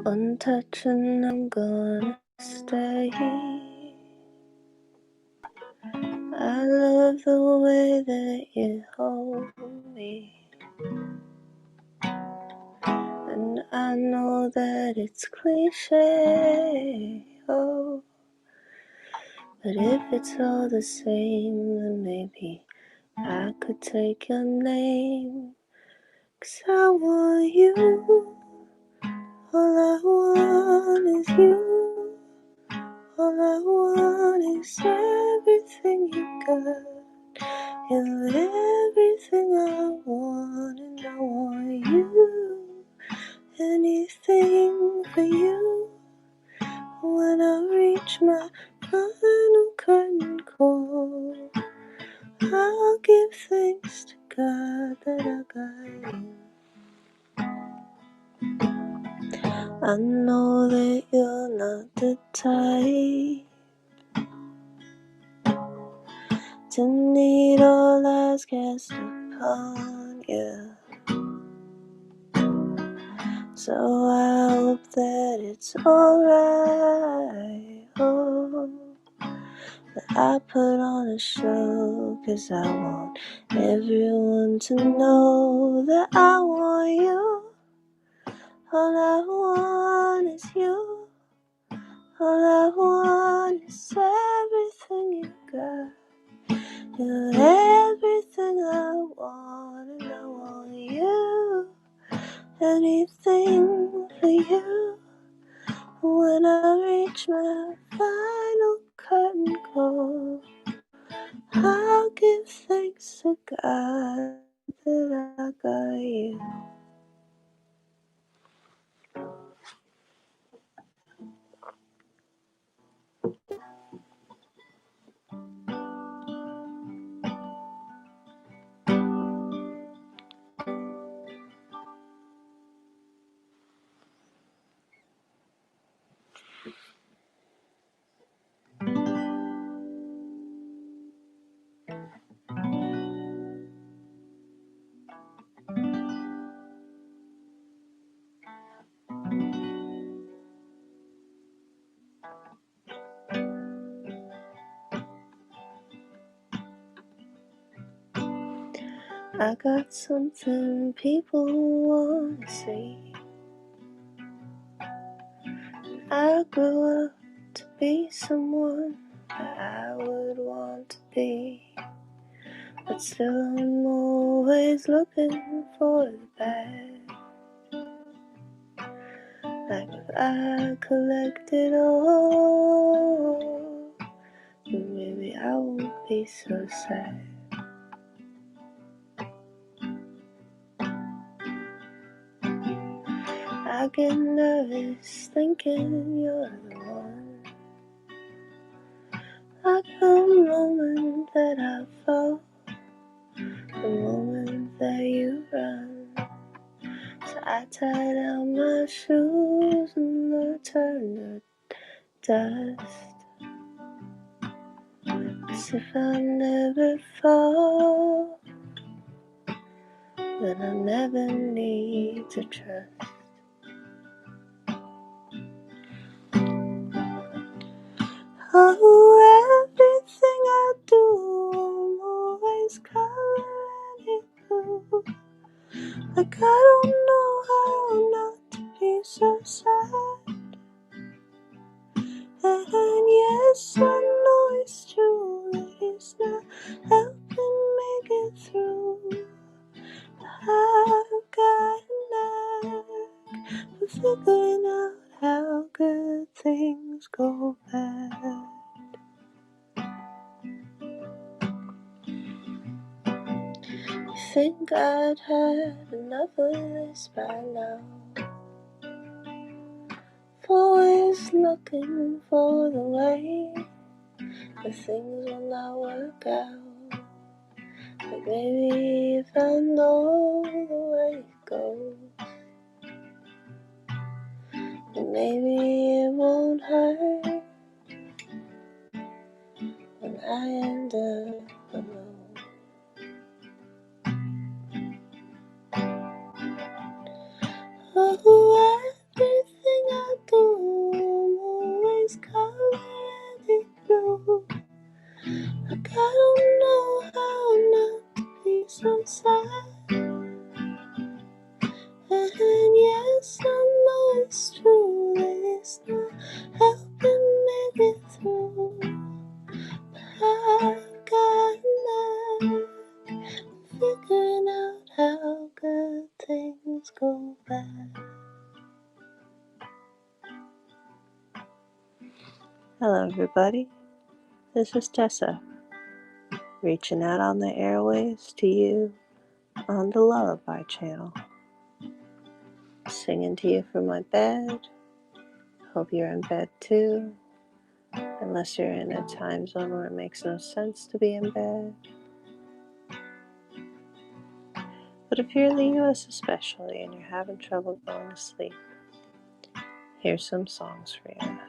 untouched and I'm gonna stay. I love the way that you hold me, and I know that it's cliche, oh, but if it's all the same, then maybe I could take your name. 'Cause I want you, all I want is you. All I want is everything you got. You're everything I want, and I want you. Anything for you. When I reach my final curtain call, I'll give thanks to God that I got you. I know that you're not the type to need all eyes cast upon you. So I hope that it's alright, oh, that I put on a show, 'cause I want everyone to know that I want you. All I want is you. All I want is everything you got. You're everything I want, and I want you. Anything for you. When I reach my final curtain call, I'll give thanks to God that I got you. I got something people wanna see. I grew up to be someone that I would want to be, but still I'm always looking for the bad. Like if I collected all, then maybe I won't be so sad. I get nervous thinking you're the one. Like the moment that I fall, the moment that you run. So I tie down my shoes and I turn to dust. 'Cause if I never fall, then I never need to trust. Oh, everything I do, I'm always coloring it blue. Like I don't know how not to be so sad. And yes, I know it's true that it's not helping me get through. I've got a knack for figuring out how good things go bad. You think I'd had enough of this by now? Always looking for the way that things will not work out. But maybe if I know the way it goes, then maybe it won't hurt when I end up alone. Oh, everything I And yes, I know it's true that it's not helping me get through. I've gotten back, figuring out how good things go bad. Hello, everybody. This is Tessa, reaching out on the airwaves to you on the Lullaby channel. Singing to you from my bed. Hope you're in bed too, unless you're in a time zone where it makes no sense to be in bed. But if you're in the US especially and you're having trouble going to sleep, here's some songs for you.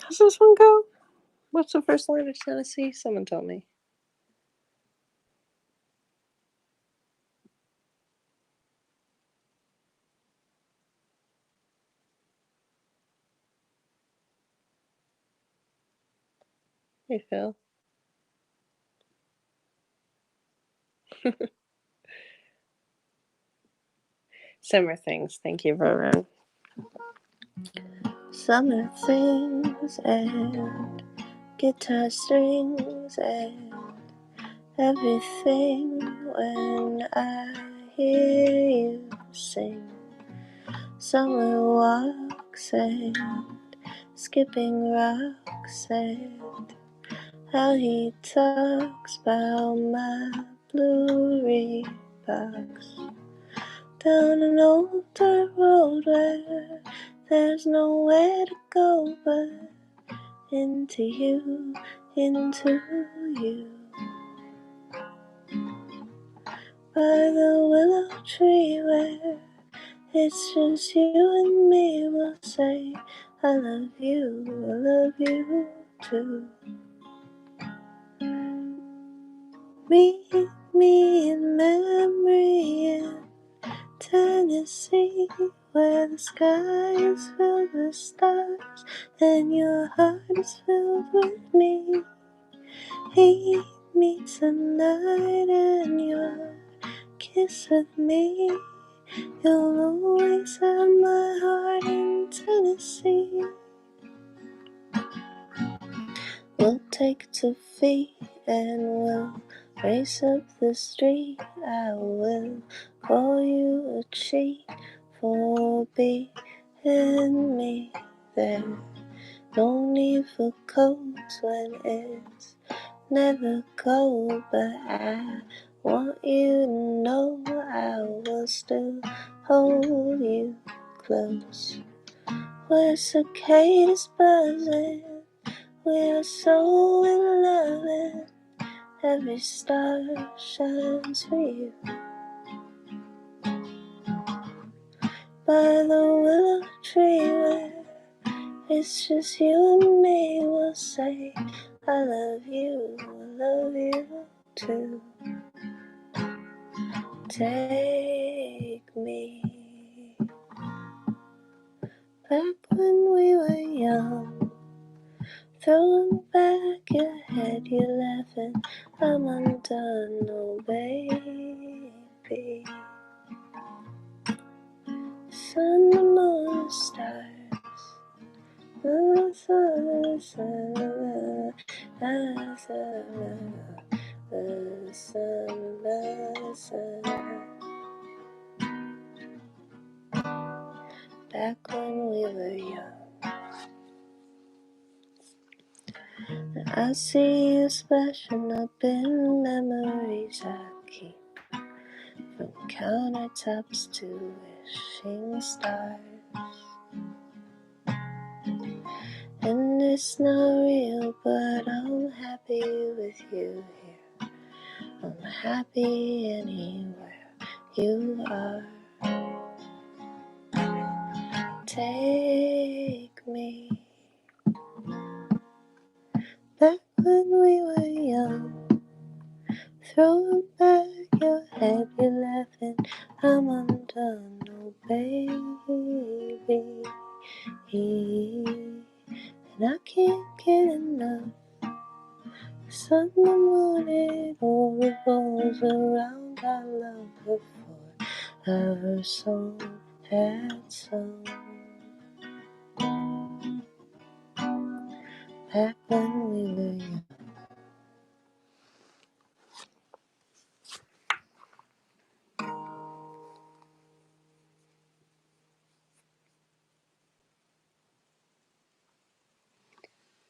How's this one go? What's the first line of Tennessee? Someone told me. Hey, Phil. Summer things. Thank you, Rowan. Summer things and guitar strings and everything when I hear you sing. Summer walks and skipping rocks and how he talks about my blue Reeboks. Down an old dirt road where there's nowhere to go but into you, into you. By the willow tree where it's just you and me, we'll say I love you too. Meet me in memory in Tennessee, where the sky is filled with stars and your heart is filled with me. Meet me tonight and your kiss with me. You'll always have my heart in Tennessee. We'll take 2 feet and we'll race up the street. I will call you a cheat for being me. There's no need for coats when it's never cold, but I want you to know I will still hold you close. Where cicadas buzzing, we are so in love and every star shines for you. By the willow tree where it's just you and me, we'll say I love you too. Take me back when we were young. Throwing back your head, you're laughing. I'm undone, oh baby. Sun, the moon, the stars. The sun, the sun, the sun, the sun. Back when we were young. I see you splashing up in memories I keep, from countertops to wishing stars. And it's not real, but I'm happy with you here. I'm happy anywhere you are. Take me back when we were young. Throwing back your head, you're laughing, I'm undone, oh baby. And I can't get enough. The sun, the moon, it all revolves around our love before our soul had sung. Back when we were young.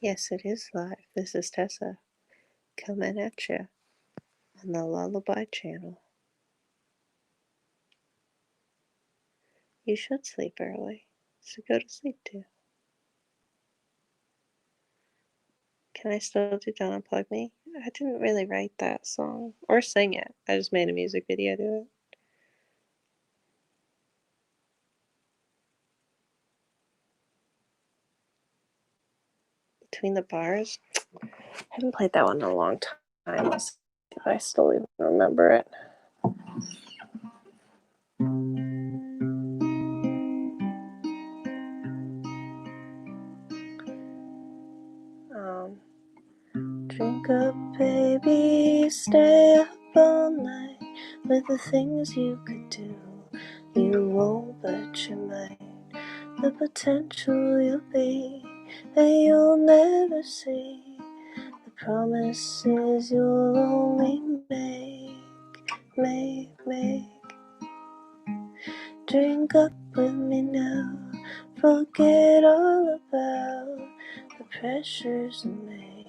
Yes, it is live. This is Tessa coming at you on the Lullaby channel. You should sleep early, so go to sleep too. Can I still do Don't Unplug Me? I didn't really write that song or sing it. I just made a music video to it. Between the Bars? I haven't played that one in a long time. Let's see if I still even remember it. Drink up, baby, stay up all night with the things you could do. You won't, but you might. The potential you'll be that you'll never see. The promises you'll only make. Drink up with me now. Forget all about the pressures of me.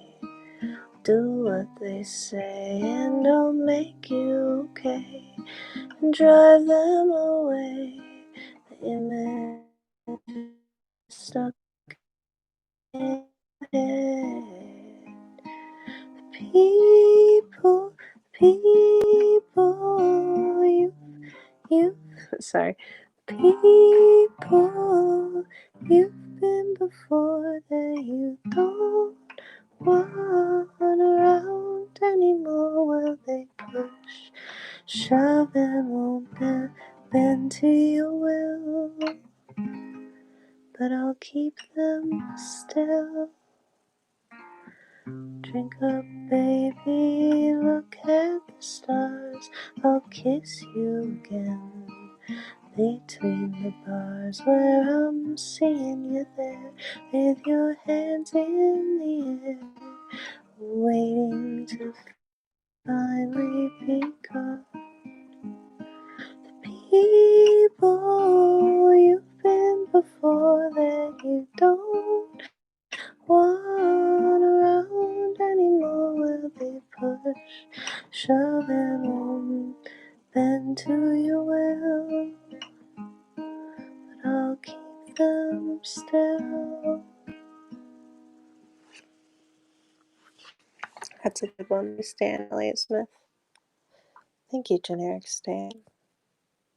Do what they say and they'll make you okay, and drive them away. The image stuck in your head. The people, you, sorry, people you've been before that you don't want around anymore. Will they push, shove, and won't bend to your will? But I'll keep them still. Drink up, baby, look at the stars. I'll kiss you again. Between the bars where I'm seeing you there, with your hands in the air, waiting to finally be gone. The people you've been before that you don't want around anymore, will they push, shove, and won't bend to your will? But I'll keep them still. That's a good one, Stan Elliott Smith. Thank you, Generic Stan.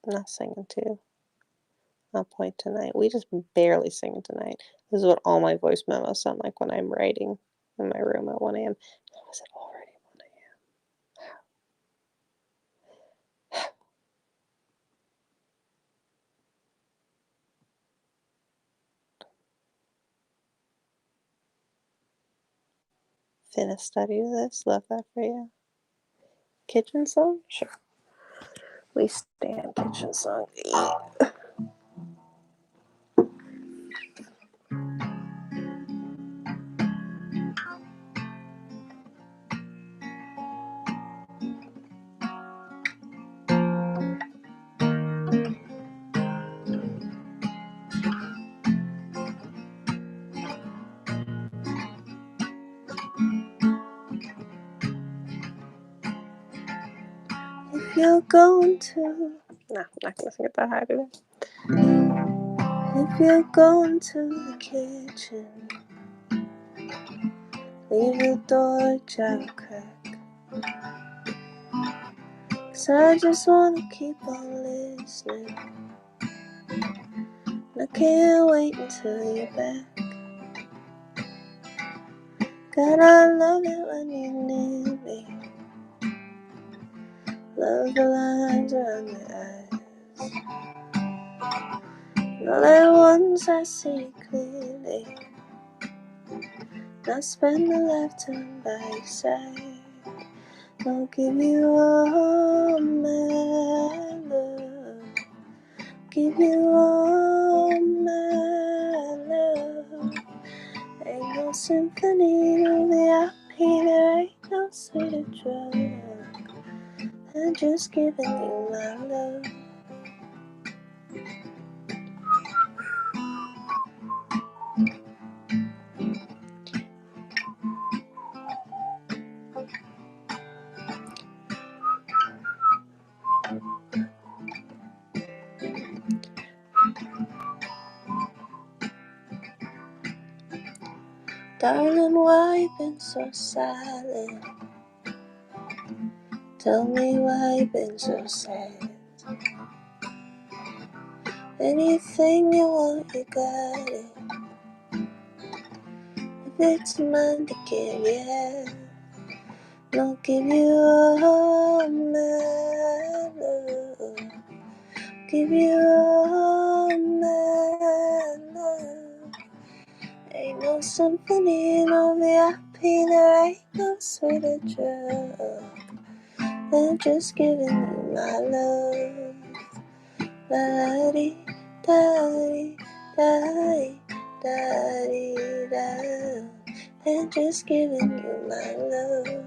I'm not singing too. I'll point tonight. We just barely sing tonight. This is what all my voice memos sound like when I'm writing in my room at 1 a.m. How is it already 1 a.m.? Finish study this. Love that for you. Kitchen song? Sure. We stand kitchen song. If you're going to, no, I'm not gonna sing it that high today. If you're going to the kitchen, leave the door ajar crack. 'Cause I just wanna keep on listening. I can't wait until you're back. God, I love it when you need me. Love the lines around your eyes. All at once I see clearly. I'll spend the lifetime by your side. I'll give you all my love. Give you all my love. Ain't no symphony to be happy. There ain't no sweeter drug than just giving you my love. Darling, why you been so silent? Tell me why you been so sad. Anything you want, you got it. If it's mine to give, yeah. I'll give you all my love. Give you all my love. Ain't no symphony, no VIP. There ain't no sweeter drug than just giving you my love. Da-dee, da-dee, da-dee, da-dee, da. And just giving you my love.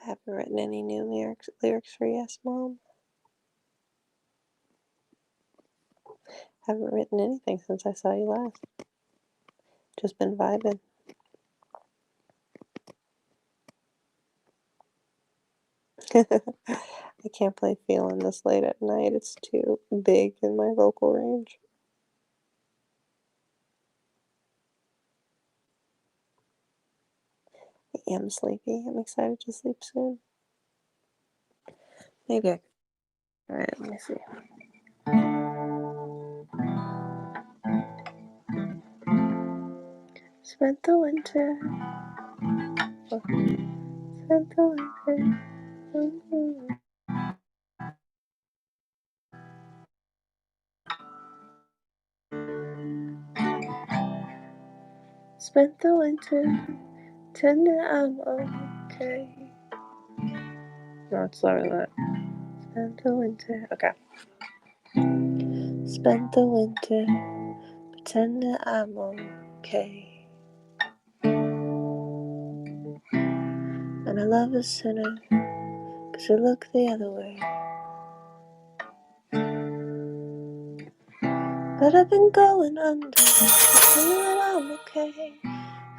I haven't written any new lyrics for Yes Mom. Haven't written anything since I saw you last. Just been vibing. I can't play Feelin' this late at night. It's too big in my vocal range. I am sleepy. I'm excited to sleep soon. Maybe I could. Alright, let me see. Spent the winter. Spent the winter. Mm-hmm. Spent the winter. Tender, I'm okay. No, it's slower than that. Spent the winter. Okay. Spent the winter. Pretending I'm okay. And I love a sinner, 'cause you look the other way. But I've been going under, pretending that I'm okay.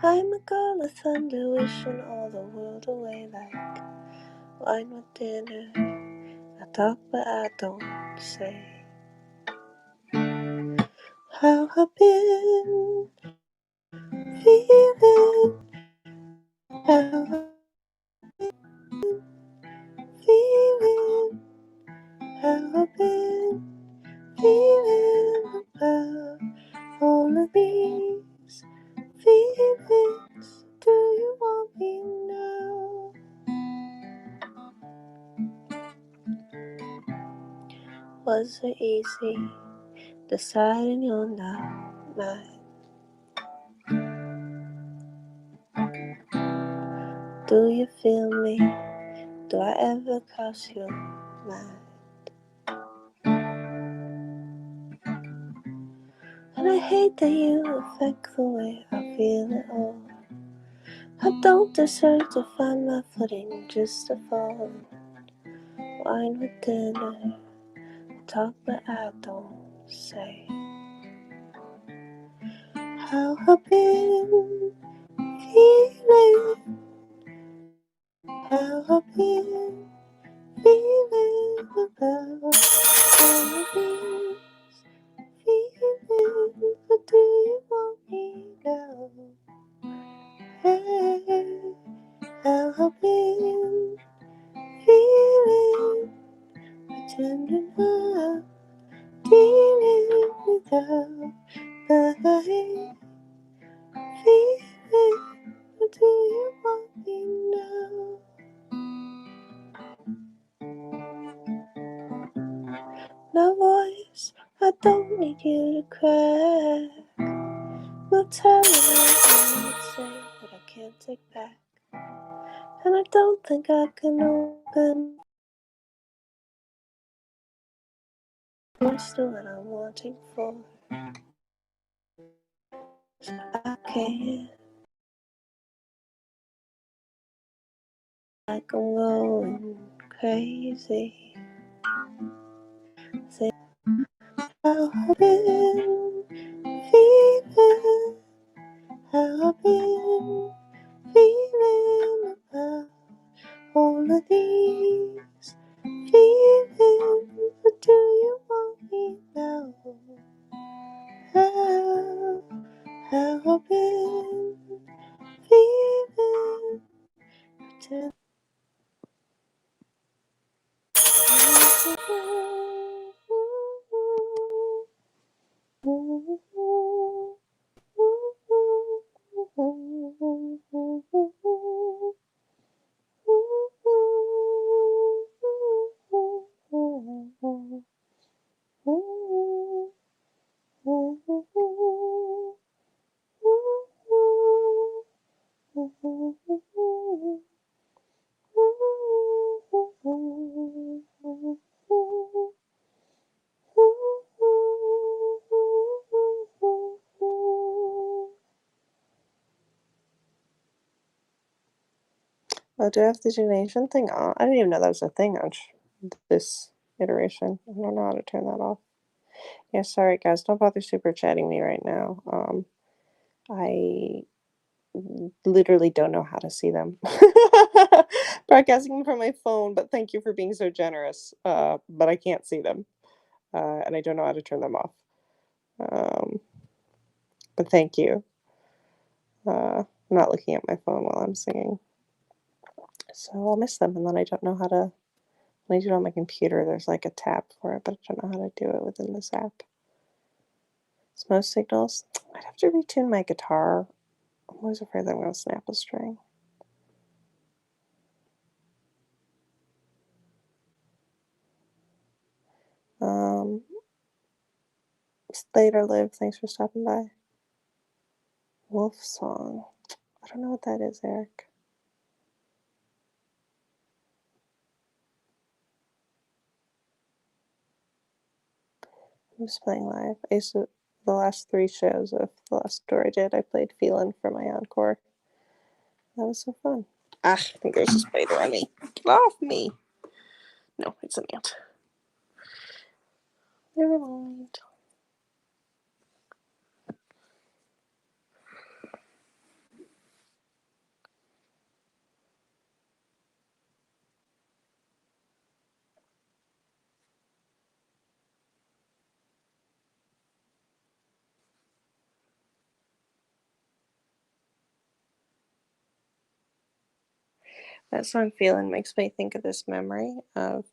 I'm a girl of thunder, wishing all the world away like wine with dinner. I talk but I don't say. How I've been feeling, how I've been feeling, how I've been feeling about all of these feelings. Do you want me now? Was it easy deciding you're not mine? Do you feel me? Do I ever cross your mind? And I hate that you affect the way I feel at all. I don't deserve to find my footing, just to fall. Wine with dinner, talk but I don't say. How I've been feeling, how I've been feeling about all of these feelings, but do you want me now? Hey, how I've been feeling, pretending I'm dealing without the feeling, but do you want me now? No voice, I don't need you to crack. No telling what you might say, but I can't take back. And I don't think I can open. You're still what I'm wanting for. So I can't. Like I'm going crazy. Think how I've been feeling, how I've been feeling about all of these feelings. But do you want me now? How I've been feeling, pretend. Oh, do I have the donation thing on? I didn't even know that was a thing on this iteration. I don't know how to turn that off. Yeah, sorry guys, don't bother super chatting me right now. I literally don't know how to see them. Broadcasting from my phone, but thank you for being so generous. But I can't see them. And I don't know how to turn them off. Um, but thank you. I'm not looking at my phone while I'm singing. So I'll miss them, and then I don't know how to. When I do it on my computer, there's like a tab for it, but I don't know how to do it within this app. Smoke signals. I'd have to retune my guitar. I'm always afraid that I'm going to snap a string. Later Live, thanks for stopping by. Wolf Song. I don't know what that is, Eric. I'm just playing live. I used to, the last 3 shows of the last tour I did, I played Feelin' for my encore. That was so fun. Ah, I think there's a spider on me. Get off me! No, it's an ant. Never mind. That song "Feelin'" makes me think of this memory of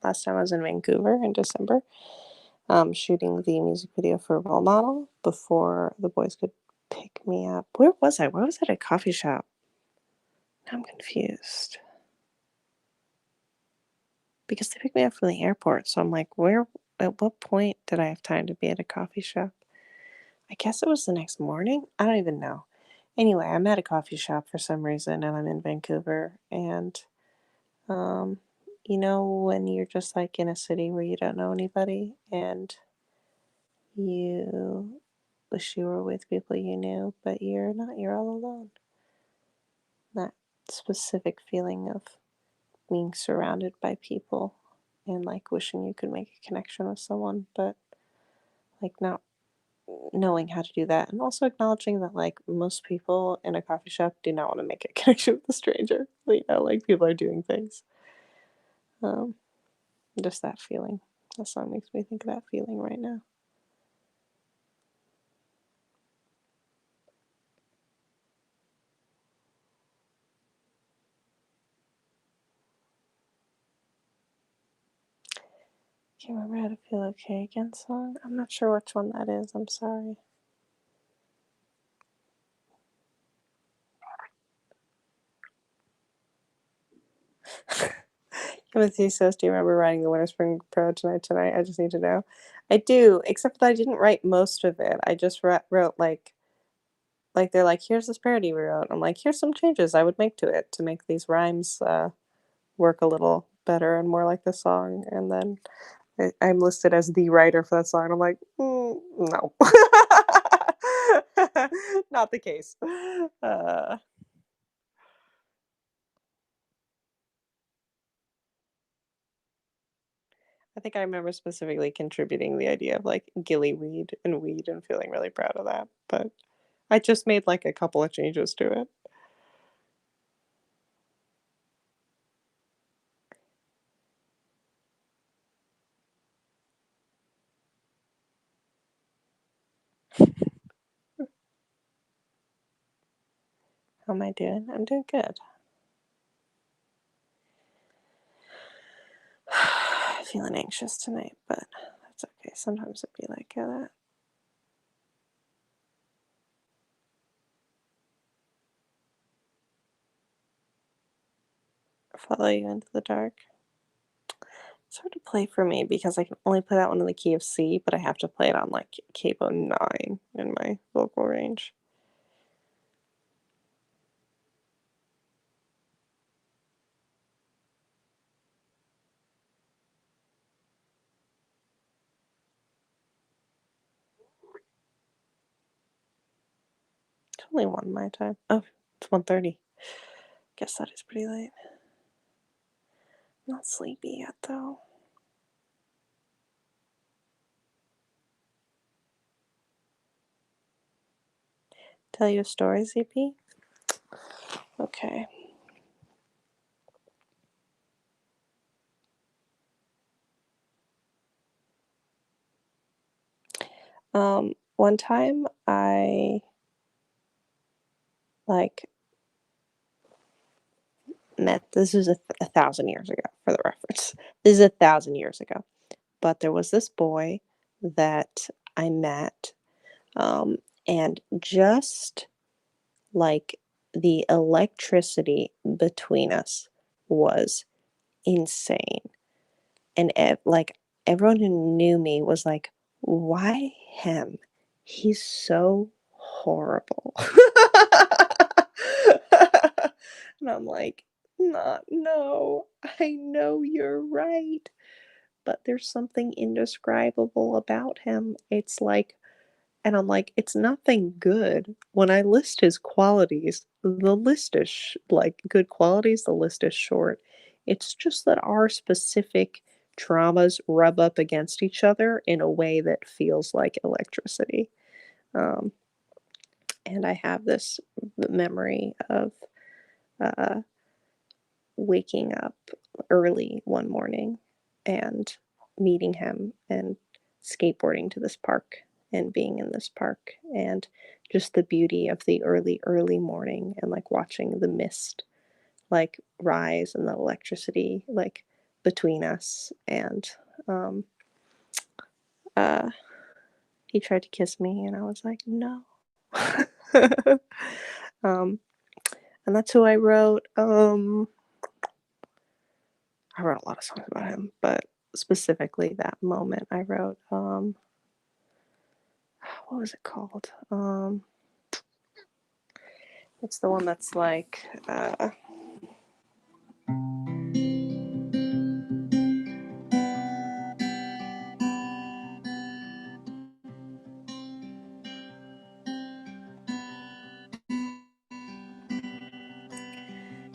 last time I was in Vancouver in December, shooting the music video for Role Model before the boys could pick me up. Where was I? Where was I at a coffee shop? Now I'm confused. Because they picked me up from the airport, so I'm like, where, at what point did I have time to be at a coffee shop? I guess it was the next morning? I don't even know. Anyway, I'm at a coffee shop for some reason, and I'm in Vancouver, and Um, you know, when you're just like in a city where you don't know anybody and you wish you were with people you knew, but you're not, you're all alone. that specific feeling of being surrounded by people and like wishing you could make a connection with someone, but like not knowing how to do that, and also acknowledging that like most people in a coffee shop do not want to make a connection with a stranger. You know, like people are doing things. Um, just that feeling. That song makes me think of that feeling right now. Can't remember how to feel okay again song. I'm not sure which one that is. I'm sorry. Timothy says, "Do you remember writing the Winter Spring Pro tonight? I just need to know." I do, except that I didn't write most of it. I just wrote like they're like, "Here's this parody we wrote." I'm like, "Here's some changes I would make to it to make these rhymes work a little better and more like the song." And then I'm listed as the writer for that song. I'm like, no, not the case. I think I remember specifically contributing the idea of like gillyweed and weed and feeling really proud of that. But I just made like a couple of changes to it. How am I doing? I'm doing good. Feeling anxious tonight, but that's okay. Sometimes it'd be like that. Follow you into the dark. It's hard to play for me because I can only play that one in the key of C, but I have to play it on like capo 9 in my vocal range. It's only 1 my time. Oh, it's 1:30. Guess that is pretty late. Not sleepy yet though. Tell you a story, ZP? Okay. One time I like met, this was a thousand years ago for the reference. This is 1,000 years ago. But there was this boy that I met, um, and just like the electricity between us was insane. And like everyone who knew me was like, "Why him? He's so horrible." And I'm like, "Not, no, I know you're right, but there's something indescribable about him." It's like, and I'm like, "It's nothing good." When I list his qualities, the list is like good qualities, the list is short. It's just that our specific traumas rub up against each other in a way that feels like electricity. Um, and I have this memory of uh, waking up early one morning and meeting him and skateboarding to this park and being in this park and just the beauty of the early morning and like watching the mist like rise and the electricity like between us. And um uh he tried to kiss me and I was like, no. um and that's who I wrote. I wrote a lot of songs about him, but specifically that moment I wrote, what was it called? It's the one that's like,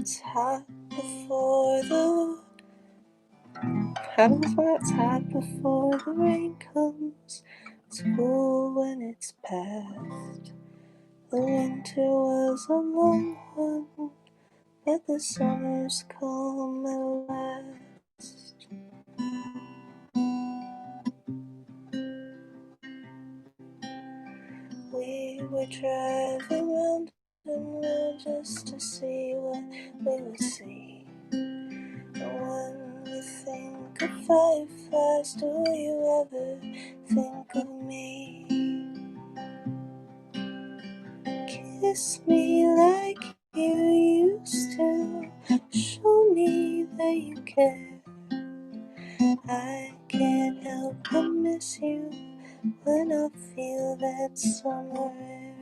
it's hot before the happens where it's hot before the rain comes. It's cool when it's past. The winter was a long one, but the summer's come at last. We were driving round and round just to see what we would see. And when we think of fireflies, do you ever think of me? Kiss me like you used to, show me that you care. I can't help but miss you when I feel that summer air.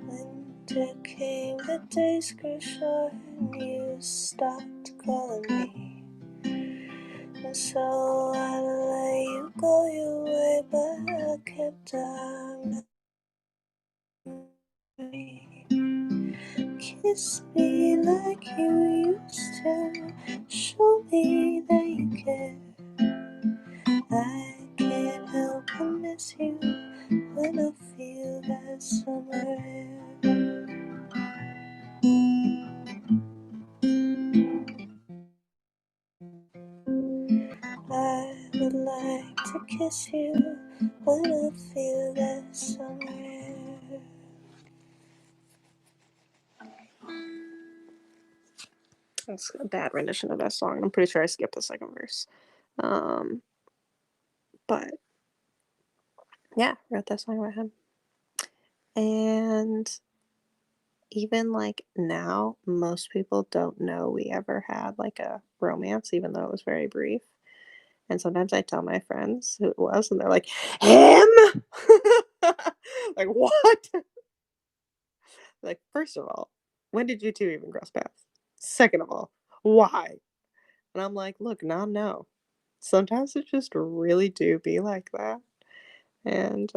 Winter came, the days grew short, and you stopped calling me. And so I let you go your way, but I kept on memory. Kiss me like you used to, show me that you care. I can't help but miss you when I feel that summer air. I would like to kiss you when I feel that summer air. That's a bad rendition of that song. I'm pretty sure I skipped the second verse. But yeah, wrote that song about him. And even like now, most people don't know we ever had like a romance, even though it was very brief. And sometimes I tell my friends who it was, and they're like, him? Like, what? Like, first of all, when did you two even cross paths? Second of all, why? And I'm like, look, now no. Sometimes it just really do be like that. And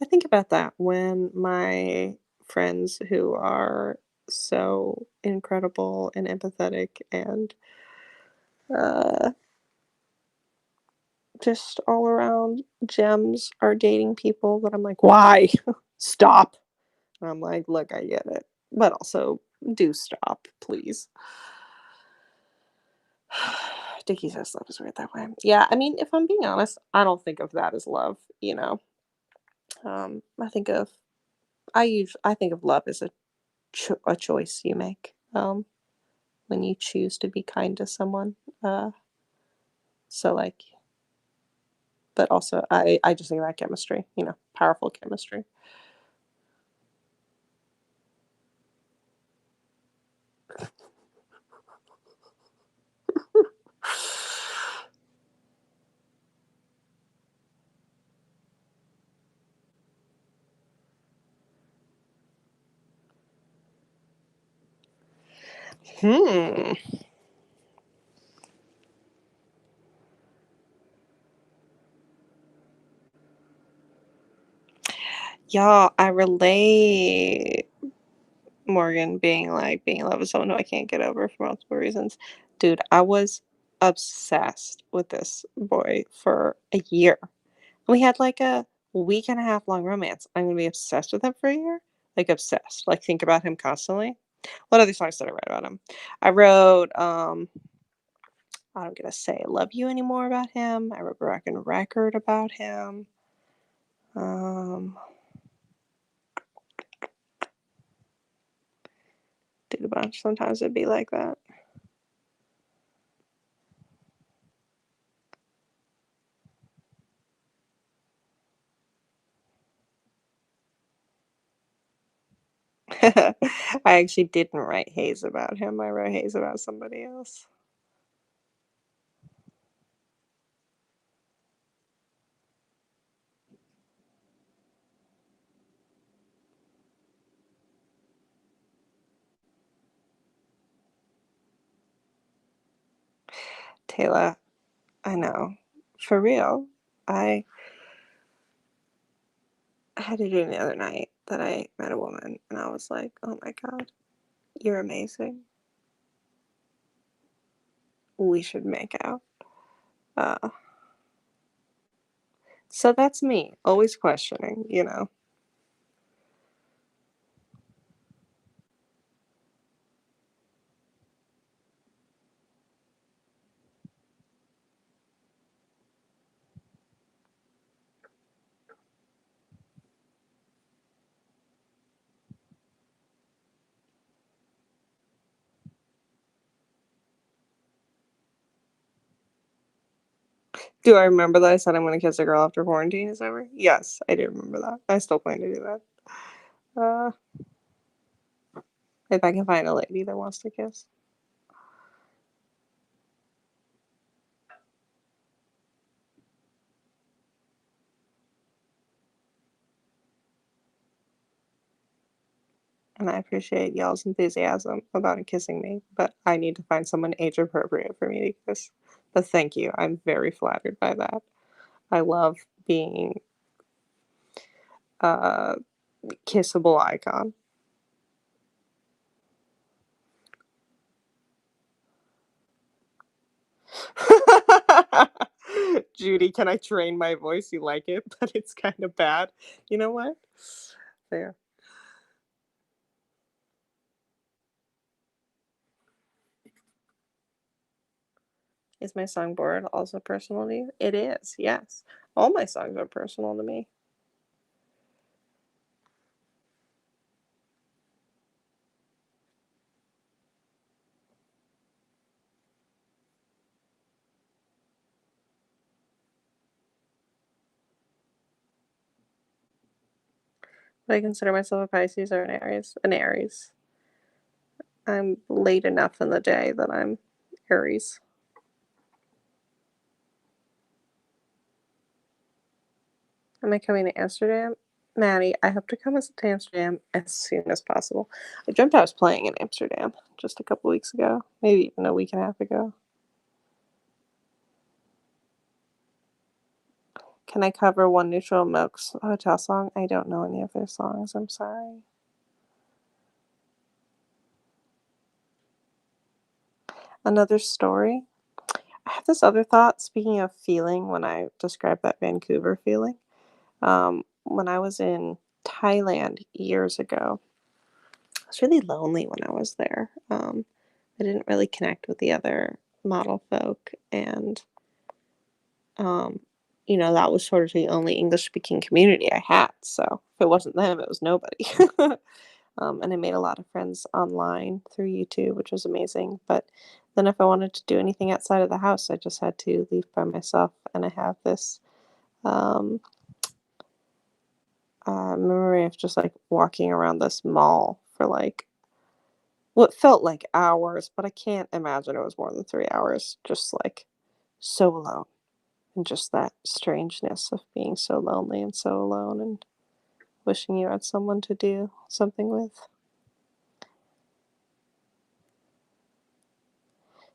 I think about that when my friends who are so incredible and empathetic and uh, just all around gems are dating people that I'm like, why? Stop. And I'm like, look, I get it. But also, do stop, please. Dickie says love is weird that way. Yeah, I mean, if I'm being honest, I don't think of that as love, you know. I think of I think of love as a choice you make when you choose to be kind to someone. So like, but also I just think that chemistry, you know, powerful chemistry. Hmm. Y'all, I relate. Morgan being in love with someone who I can't get over for multiple reasons. Dude, I was obsessed with this boy for a year. We had like a week and a half long romance. I'm gonna be obsessed with him for a year? Like obsessed. Like think about him constantly. What other songs did I write about him? I wrote I don't gonna say love you anymore about him. I wrote a record about him. Um did a bunch. Sometimes it'd be like that. I actually didn't write Hayes about him. I wrote Hayes about somebody else. Taylor, I know. For real. I I had a dream the other night that I met a woman, and I was like, oh my God, you're amazing. We should make out. Uh, so that's me, always questioning, you know. Do I remember that I said I'm going to kiss a girl after quarantine is over? Yes, I do remember that. I still plan to do that. Uh, if I can find a lady that wants to kiss. And I appreciate y'all's enthusiasm about kissing me, but I need to find someone age appropriate for me to kiss. But thank you. I'm very flattered by that. I love being a kissable icon. Judy, can I train my voice? You like it, but it's kind of bad. You know what? There. Is my songboard also personal to you? It is, yes. All my songs are personal to me. But I consider myself a Pisces or an Aries. An Aries. I'm late enough in the day that I'm Aries. Am I coming to Amsterdam? Maddie, I hope to come to Amsterdam as soon as possible. I dreamt I was playing in Amsterdam just a couple weeks ago, maybe even a week and a half ago. Can I cover One Neutral Milk's Hotel song? I don't know any of their songs. I'm sorry. Another story. I have this other thought. Speaking of feeling, when I described that Vancouver feeling, when I was in Thailand years ago, I was really lonely when I was there. I didn't really connect with the other model folk, and um, that was sort of the only English speaking community I had. So if it wasn't them, it was nobody. And I made a lot of friends online through YouTube, which was amazing. But then if I wanted to do anything outside of the house, I just had to leave by myself. And I have this um, memory of just like walking around this mall for like what felt like hours, but I can't imagine it was more than 3 hours, just like so alone. And just that strangeness of being so lonely and so alone and wishing you had someone to do something with.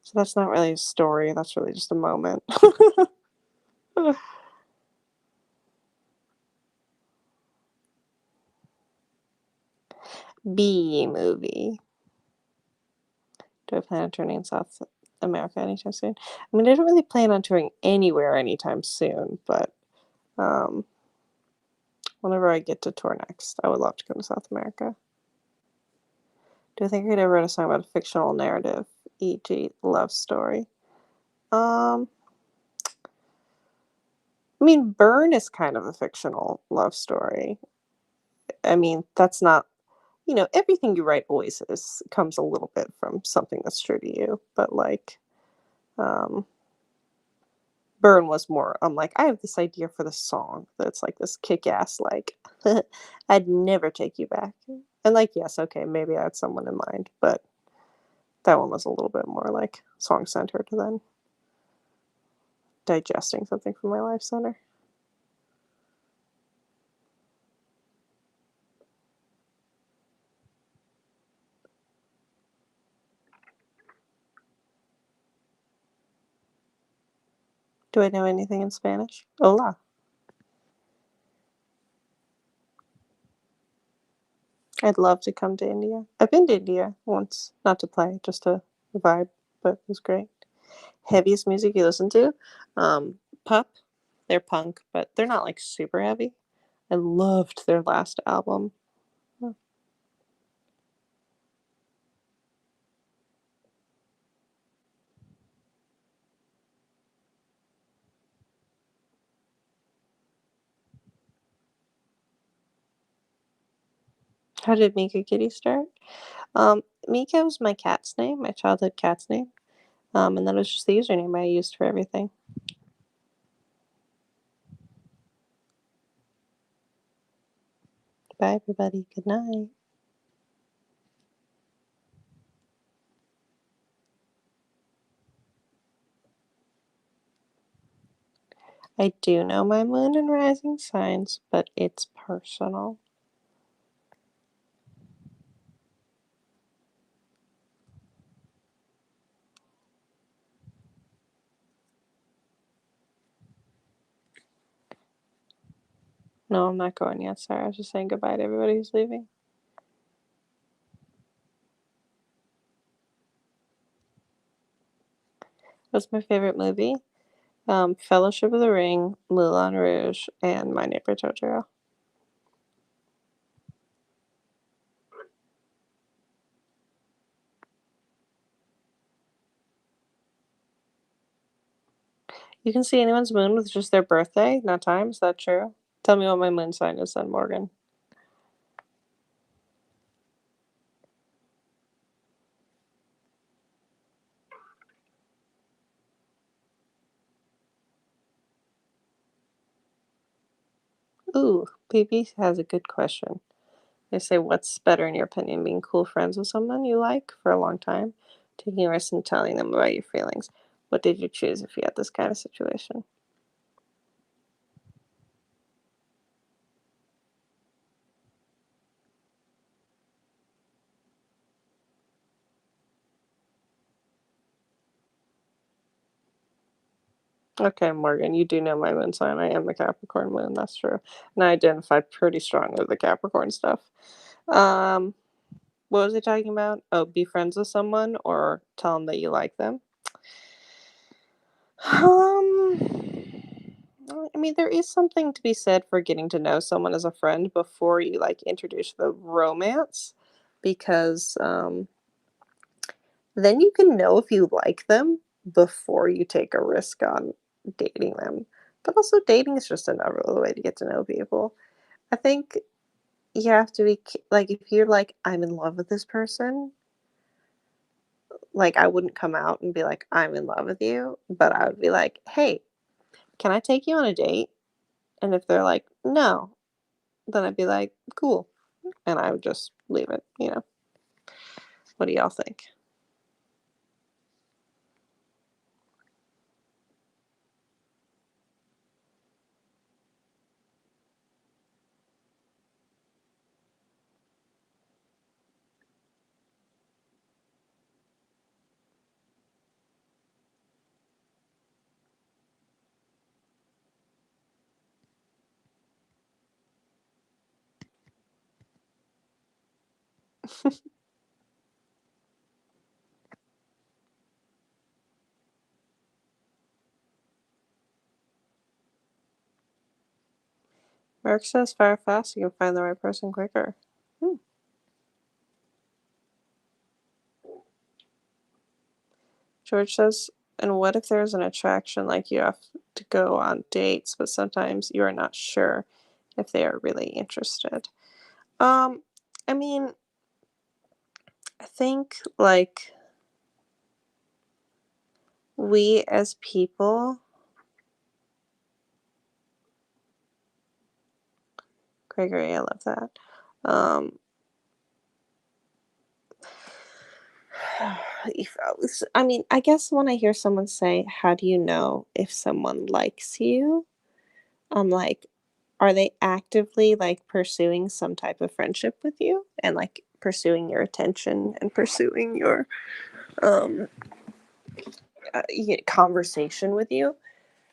So that's not really a story, that's really just a moment. B movie. Do I plan on touring in South America anytime soon? I mean, I don't really plan on touring anywhere anytime soon, but um, whenever I get to tour next, I would love to go to South America. Do I think I could ever write a song about a fictional narrative, e.g., love story? Um, I mean, Burn is kind of a fictional love story. I mean, that's not, everything you write always comes a little bit from something that's true to you, but like, um, Burn was more, I'm like, I have this idea for the song that's like this kick ass, like, I'd never take you back. And like, yes, okay, maybe I had someone in mind, but that one was a little bit more like song centered than digesting something from my life center. Do I know anything in Spanish? Hola. I'd love to come to India. I've been to India once, not to play, just to vibe, but it was great. Heaviest music you listen to? Pup. They're punk, but they're not like super heavy. I loved their last album. How did Mika Kitty start? Mika was my cat's name, my childhood cat's name. And that was just the username I used for everything. Bye, everybody. Good night. I do know my moon and rising signs, but it's personal. No, I'm not going yet. Sorry, I was just saying goodbye to everybody who's leaving. What's my favorite movie? Fellowship of the Ring, Moulin Rouge, and My Neighbor Totoro. You can see anyone's moon with just their birthday, not time. Is that true? Tell me what my moon sign is then, Morgan. Ooh, BB has a good question. They say, what's better in your opinion, being cool friends with someone you like for a long time, taking a risk and telling them about your feelings? What did you choose if you had this kind of situation? Okay, Morgan, you do know my moon sign. I am the Capricorn moon, that's true. And I identify pretty strongly with the Capricorn stuff. Um, what was I talking about? Oh, be friends with someone or tell them that you like them? I mean, there is something to be said for getting to know someone as a friend before you like introduce the romance, because then you can know if you like them before you take a risk on dating them. But also, dating is just another way to get to know people. I think you have to be like, if you're like, I'm in love with this person, like, I wouldn't come out and be like, I'm in love with you, but I would be like, hey, can I take you on a date? And if they're like, no, then I'd be like, cool. And I would just leave it. What do y'all think? Mark says, fire fast, you can find the right person quicker. Hmm. George says, and what if there's an attraction, like you have to go on dates, but sometimes you are not sure if they are really interested? Um, I mean, I think like we as people, Gregory, I love that. I mean, I guess when I hear someone say, how do you know if someone likes you? I'm like, are they actively like pursuing some type of friendship with you and like pursuing your attention and pursuing your um conversation with you?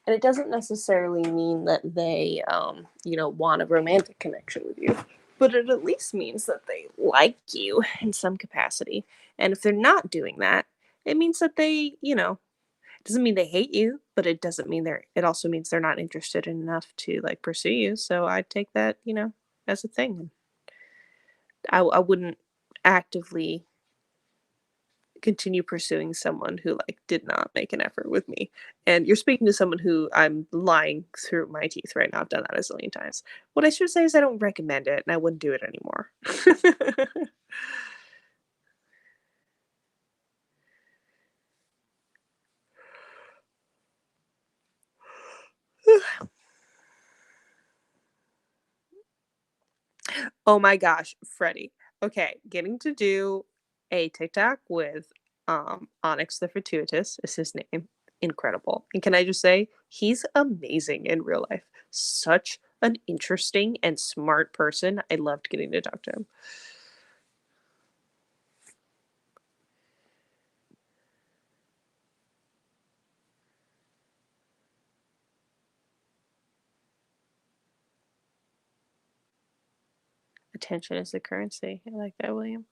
And it doesn't necessarily mean that they want a romantic connection with you. but it at least means that they like you in some capacity. And if they're not doing that, it means that they, doesn't mean they hate you, but it doesn't mean it also means they're not interested enough to like pursue you. So I take that, as a thing. I wouldn't actively continue pursuing someone who like did not make an effort with me. And you're speaking to someone who I'm lying through my teeth right now. I've done that a zillion times. What I should say is I don't recommend it and I wouldn't do it anymore. Oh my gosh, Freddie. Okay, getting to do a TikTok with Onyx the Fortuitous is his name. Incredible. And can I just say, he's amazing in real life. Such an interesting and smart person. I loved getting to talk to him. Attention is the currency. I like that, William.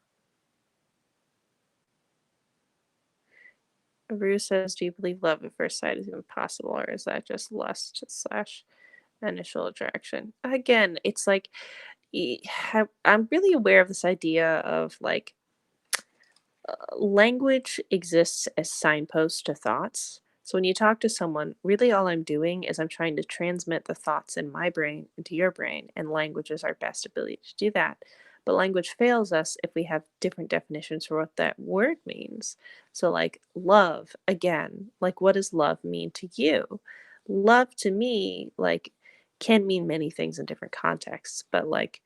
Rue says, "Do you believe love at first sight is even possible, or is that just lust slash initial attraction?" Again, it's like I'm really aware of this idea of like language exists as signposts to thoughts. So when you talk to someone, really all I'm doing is I'm trying to transmit the thoughts in my brain into your brain, and language is our best ability to do that. But language fails us if we have different definitions for what that word means. So, like love, again, like what does love mean to you? Love to me, like, can mean many things in different contexts, but like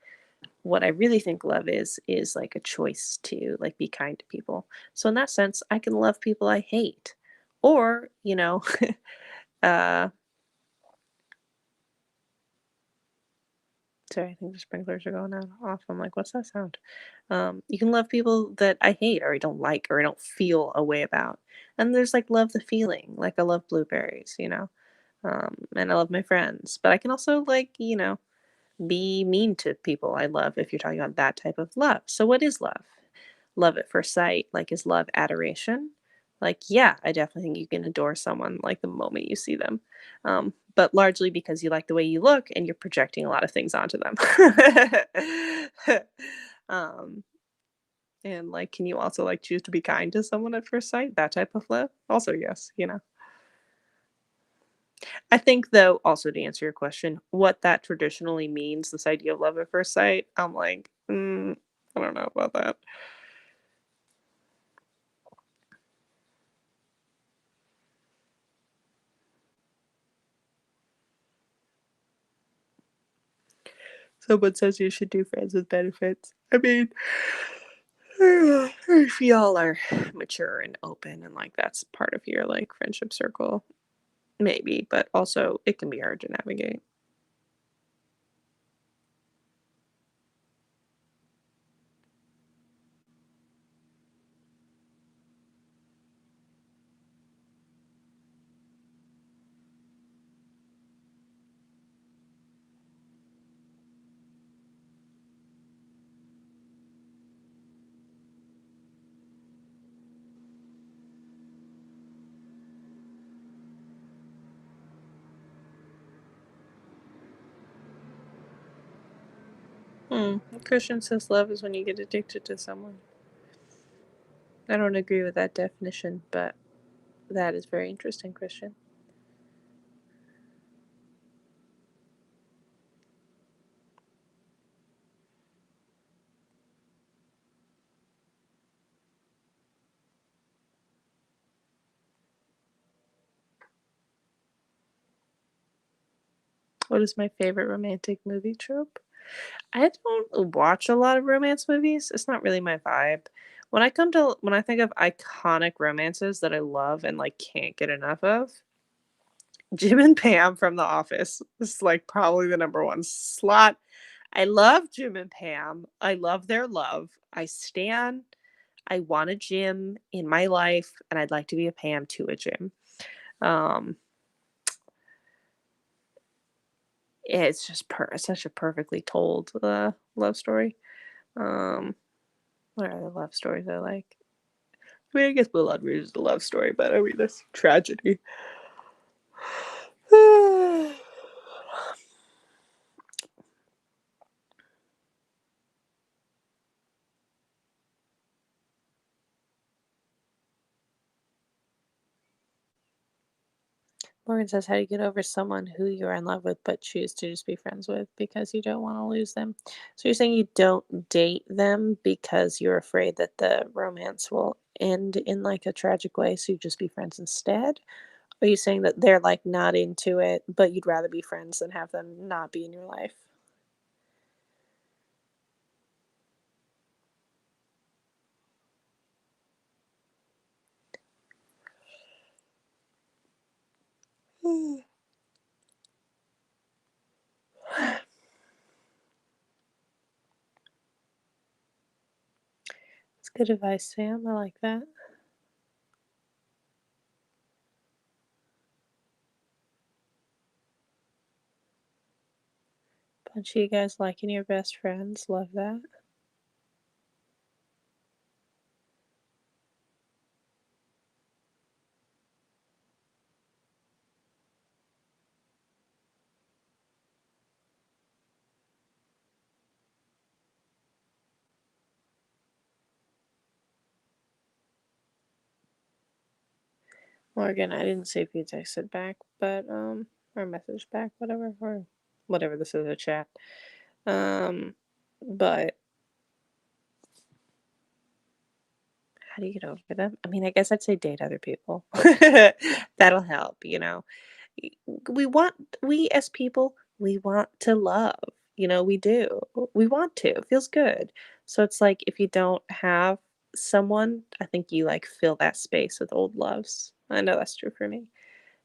what I really think love is like a choice to like be kind to people. So in that sense, I can love people I hate. Or, uh sorry, I think the sprinklers are going on off. I'm like, what's that sound? You can love people that I hate or I don't like or I don't feel a way about. And there's like love the feeling. Like I love blueberries. And I love my friends. But I can also like, be mean to people I love if you're talking about that type of love. So what is love? Love at first sight, like, is love adoration? Like, yeah, I definitely think you can adore someone, like, the moment you see them, but largely because you like the way you look and you're projecting a lot of things onto them. Um, and, like, can you also, like, choose to be kind to someone at first sight? That type of love? Also, yes. I think, though, also to answer your question, what that traditionally means, this idea of love at first sight, I'm like, I don't know about that. Someone says you should do friends with benefits. I mean, if y'all are mature and open and like that's part of your like friendship circle, maybe, but also it can be hard to navigate. Christian says love is when you get addicted to someone. I don't agree with that definition, but that is very interesting, Christian. What is my favorite romantic movie trope? I don't watch a lot of romance movies. It's not really my vibe. When I think of iconic romances that I love and like can't get enough of, Jim and Pam from The Office is like probably the number one slot. I love Jim and Pam. I love their love. I want a Jim in my life and I'd like to be a Pam to a Jim. Um it's just such a perfectly told love story. Um, what are the love stories I like? I mean, I guess Blood Rouge is a love story, but I mean, that's tragedy. Morgan says, how do you get over someone who you're in love with but choose to just be friends with because you don't want to lose them? So you're saying you don't date them because you're afraid that the romance will end in like a tragic way, so you just be friends instead? Or are you saying that they're like not into it, but you'd rather be friends than have them not be in your life? It's good advice, Sam. I like that. Bunch of you guys liking your best friends. Love that. Morgan, I didn't see if you texted back, but or messaged back, whatever, or whatever. This is a chat. But how do you get over them? I mean, I guess I'd say date other people. That'll help, you know. We want, we as people, we want to love. You know, we do. We want to. It feels good. So it's like if you don't have someone, I think you like fill that space with old loves. I know that's true for me.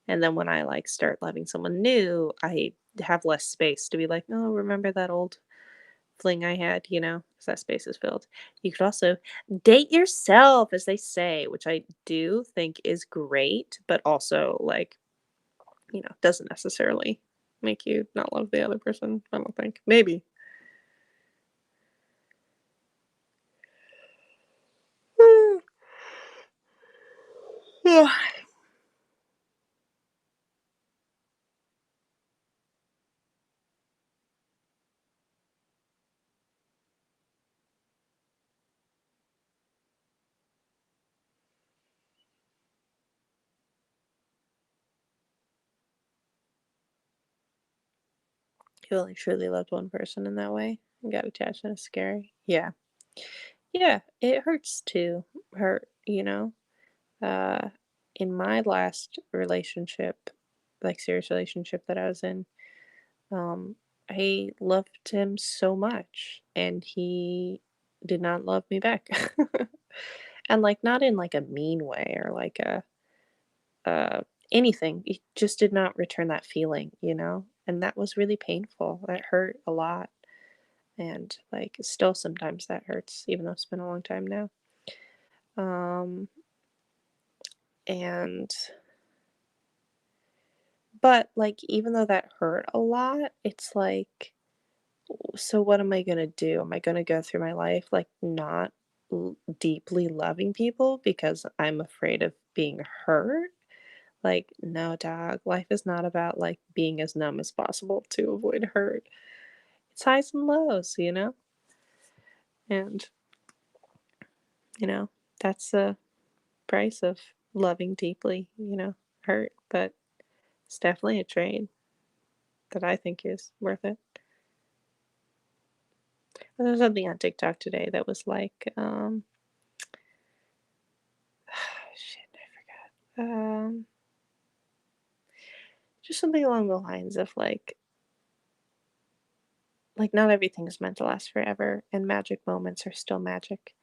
And then when I like start loving someone new, I have less space to be like, oh, remember that old fling I had, you know, because that space is filled. You could also date yourself, as they say, which I do think is great, but also like, you know, doesn't necessarily make you not love the other person. I don't think. Maybe. Yeah. You only truly loved one person in that way and got attached and it's scary. Yeah. Yeah. It hurts to hurt, you know? Uh, in my last relationship, like serious relationship that I was in, um, I loved him so much and he did not love me back. And like not in like a mean way or like a uh anything. He just did not return that feeling, you know? And that was really painful. That hurt a lot. And like still sometimes that hurts, even though it's been a long time now. Um and But, like, even though that hurt a lot, it's like, so what am I gonna do? Am I gonna go through my life, like, not deeply loving people because I'm afraid of being hurt? Like, no, dog. Life is not about, like, being as numb as possible to avoid hurt. It's highs and lows, you know? And, you know, that's the price of loving deeply, you know, hurt. But it's definitely a trade that I think is worth it. There was something on TikTok today that was like, shit, I forgot. Just something along the lines of like not everything is meant to last forever, and magic moments are still magic,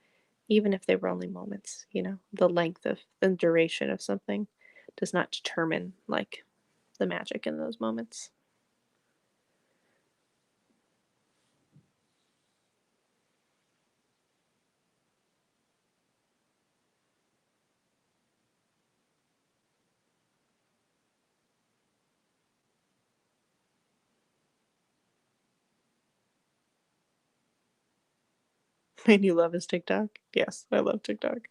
even if they were only moments. You know, the length of the duration of something does not determine like the magic in those moments. My new love is TikTok. Yes, I love TikTok.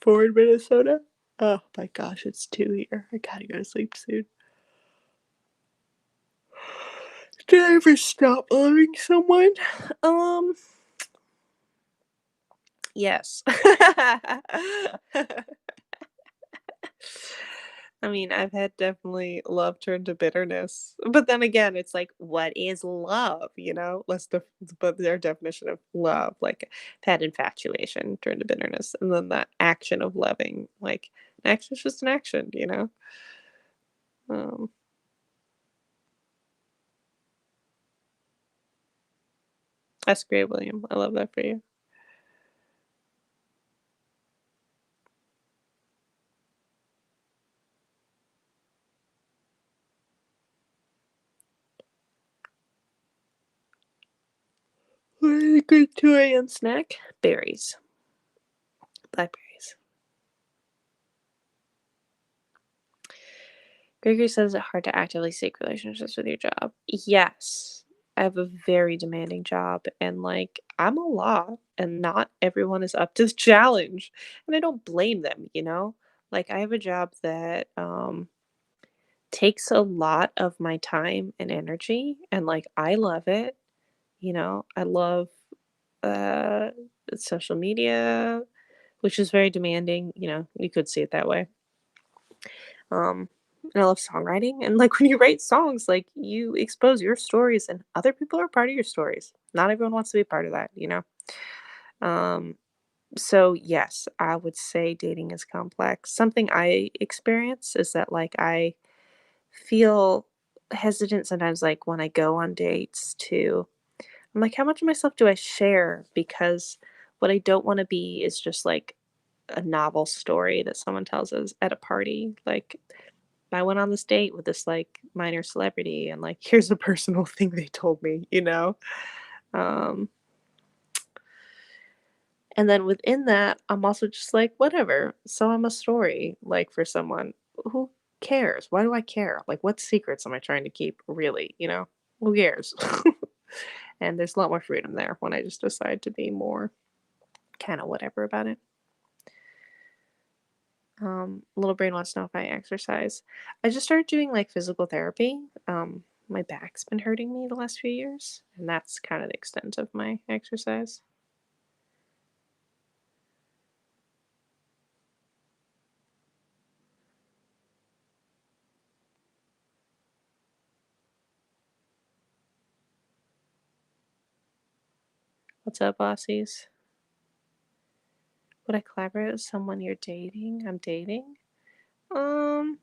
Ford, Minnesota. Oh my gosh, it's 2 here. I gotta go to sleep soon. Did I ever stop loving someone? Um, yes. I mean, I've had definitely love turn to bitterness. But then again, it's like, what is love? You know, but their definition of love, like, I've had infatuation turn to bitterness, and then that action of loving, like, an action is just an action, you know? Um, that's great, William. I love that for you. What is a good 2 a.m. snack? Berries, blackberries. Gregory says it hard to actively seek relationships with your job. Yes. I have a very demanding job and like I'm a lot and not everyone is up to the challenge. And I don't blame them, you know? Like I have a job that takes a lot of my time and energy and like I love it, you know. I love uh social media, which is very demanding, you know. You could see it that way. And I love songwriting. And like when you write songs, like you expose your stories and other people are part of your stories. Not everyone wants to be part of that, you know? Um, so yes, I would say dating is complex. Something I experience is that like I feel hesitant sometimes like when I go on dates to I'm like, how much of myself do I share? Because what I don't want to be is just like a novel story that someone tells us at a party. Like I went on this date with this like minor celebrity and like here's a personal thing they told me, you know? Um and then within that, I'm also just like, whatever. So I'm a story, like for someone. Who cares? Why do I care? Like what secrets am I trying to keep really, you know? Who cares? And there's a lot more freedom there when I just decide to be more kind of whatever about it. Little brain wants to know if I exercise. I just started doing like physical therapy. My back's been hurting me the last few years, and that's kind of the extent of my exercise. What's up, bossies? Would I collaborate with someone you're dating? I'm dating. Um,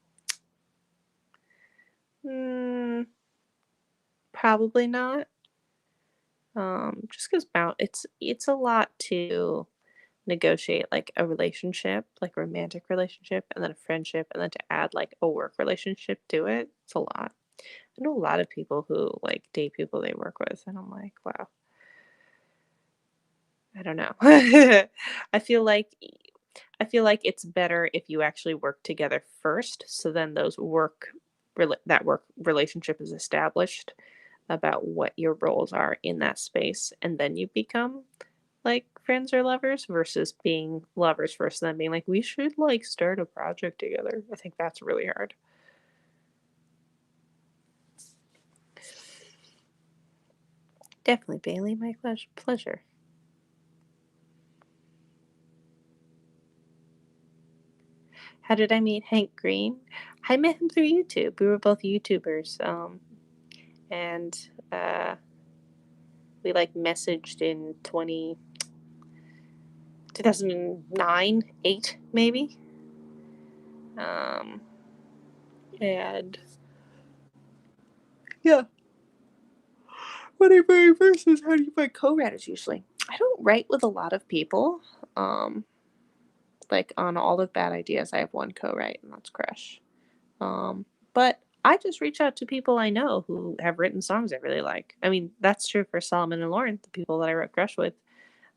mm, Probably not. Just because it's a lot to negotiate like a relationship, like a romantic relationship, and then a friendship, and then to add like a work relationship to it. It's a lot. I know a lot of people who like date people they work with, and I'm like, wow, I don't know. I feel like I feel like it's better if you actually work together first, so then that work relationship is established about what your roles are in that space, and then you become like friends or lovers versus being lovers first and then being like we should like start a project together. I think that's really hard. Definitely, Bailey. My pleasure. How did I meet Hank Green? I met him through YouTube. We were both YouTubers, and we like messaged in 2009, 8 maybe. Um, and yeah, when I very first is how do you find co-writers usually? I don't write with a lot of people. Um, like on all of Bad Ideas, I have one co-write, and that's Crush. Um, but I just reach out to people I know who have written songs I really like. I mean, that's true for Solomon and Lauren, the people that I wrote Crush with.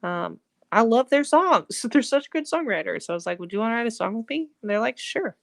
Um, I love their songs. They're such good songwriters. So I was like, "Would you want to write a song with me?" And they're like, "Sure."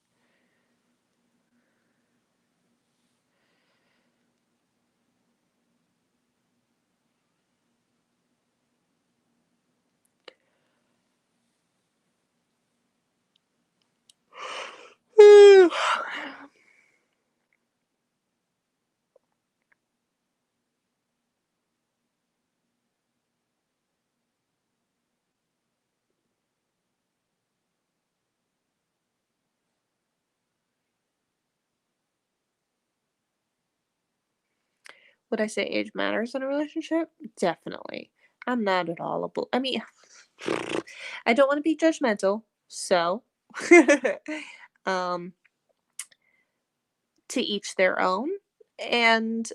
Would I say age matters in a relationship? Definitely. I'm not at all I mean, I don't want to be judgmental, so um, to each their own. And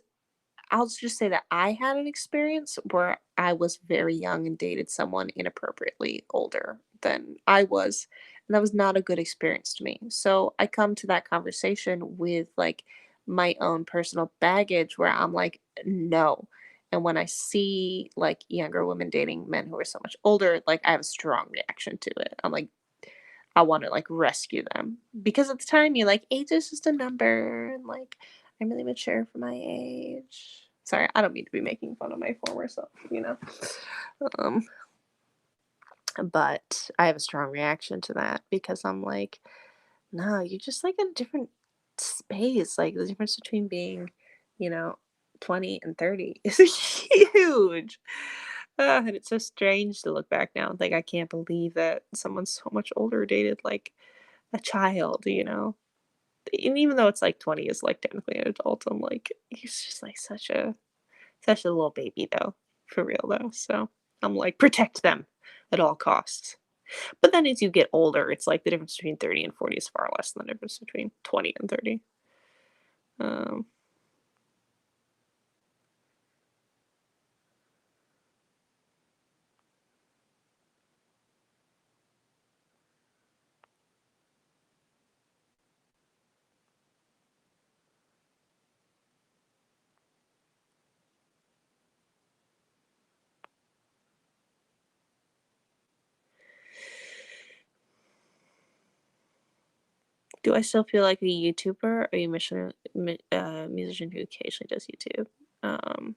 I'll just say that I had an experience where I was very young and dated someone inappropriately older than I was, and that was not a good experience to me. So I come to that conversation with like my own personal baggage where I'm like, no. And when I see like younger women dating men who are so much older, like I have a strong reaction to it. I'm like, I want to like rescue them because at the time you're like, age is just a number, and like I'm really mature for my age. Sorry, I don't mean to be making fun of my former self, you know. Um, but I have a strong reaction to that because I'm like, no, you're just like in a different space. Like the difference between being, you know, 20 and 30 is huge. And it's so strange to look back now and think I can't believe that someone so much older dated like a child, you know? And even though it's like 20 is like technically an adult, I'm like, he's just like such a little baby though, for real though. So I'm like, protect them at all costs. But then as you get older, it's like the difference between 30 and 40 is far less than the difference between 20 and 30. Um, do I still feel like a YouTuber or a musician who occasionally does YouTube? Um,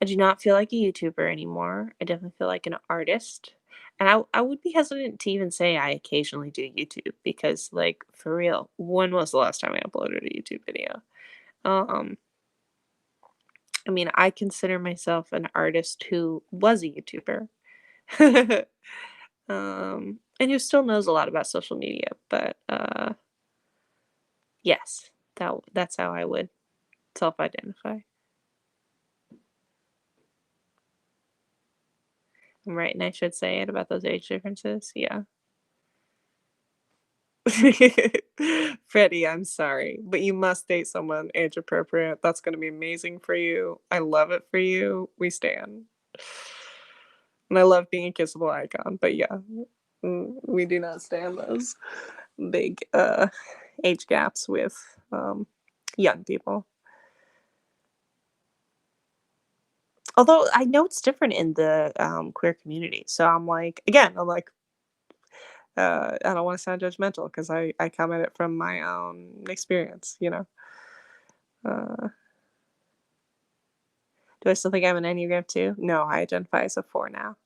I do not feel like a YouTuber anymore. I definitely feel like an artist. And I would be hesitant to even say I occasionally do YouTube because, like, for real, when was the last time I uploaded a YouTube video? Um, I mean, I consider myself an artist who was a YouTuber. And who still knows a lot about social media, but yes, that's how I would self-identify. I'm right, and I should say it about those age differences. Yeah. Freddie, I'm sorry, but you must date someone age appropriate. That's gonna be amazing for you. I love it for you. We stan. And I love being a kissable icon, but yeah, we do not stand those big age gaps with young people. Although I know it's different in the queer community, so I'm like, again, I'm like, I don't want to sound judgmental because I come at it from my own experience, you know. Uh, do I still think I'm an Enneagram 2? No, I identify as a 4 now.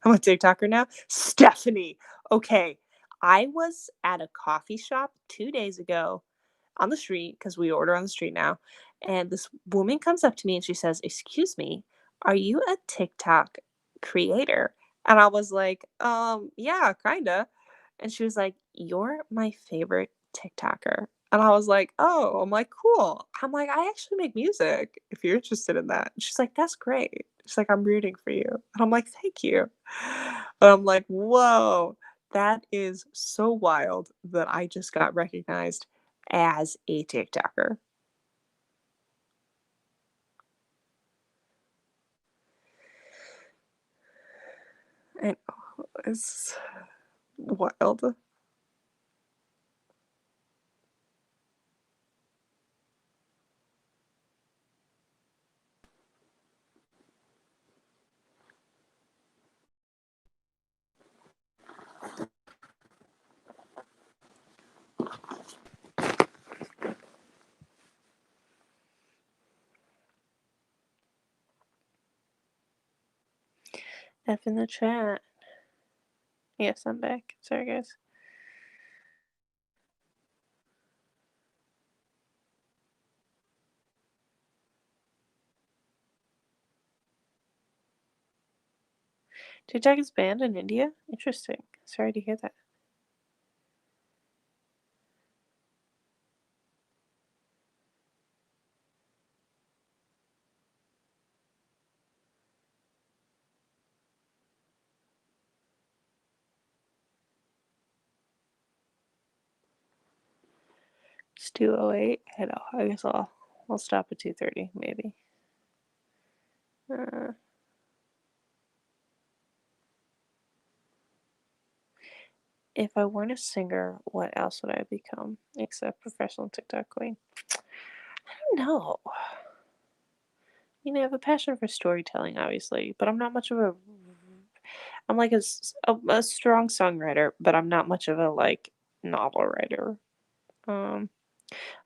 I'm a TikToker now. Stephanie, okay, I was at a coffee shop 2 days ago on the street because we order on the street now. And this woman comes up to me and she says, "Excuse me, are you a TikTok creator?" And I was like, yeah, kinda. And she was like, "You're my favorite TikToker." And I was like, "Oh," I'm like, "Cool." I'm like, "I actually make music if you're interested in that." And she's like, "That's great." She's like, "I'm rooting for you." And I'm like, "Thank you." And I'm like, "Whoa, that is so wild that I just got recognized as a TikToker." And it's wild. F in the chat. Yes, I'm back. Sorry, guys. TikTok is banned in India? Interesting. Sorry to hear that. It's 2:08. I know. I guess I'll stop at 2:30 maybe. Uh, if I weren't a singer, what else would I become except professional TikTok queen? I don't know. I have a passion for storytelling, obviously, but I'm not much of a. I'm like a strong songwriter, but I'm not much of a like novel writer. Um,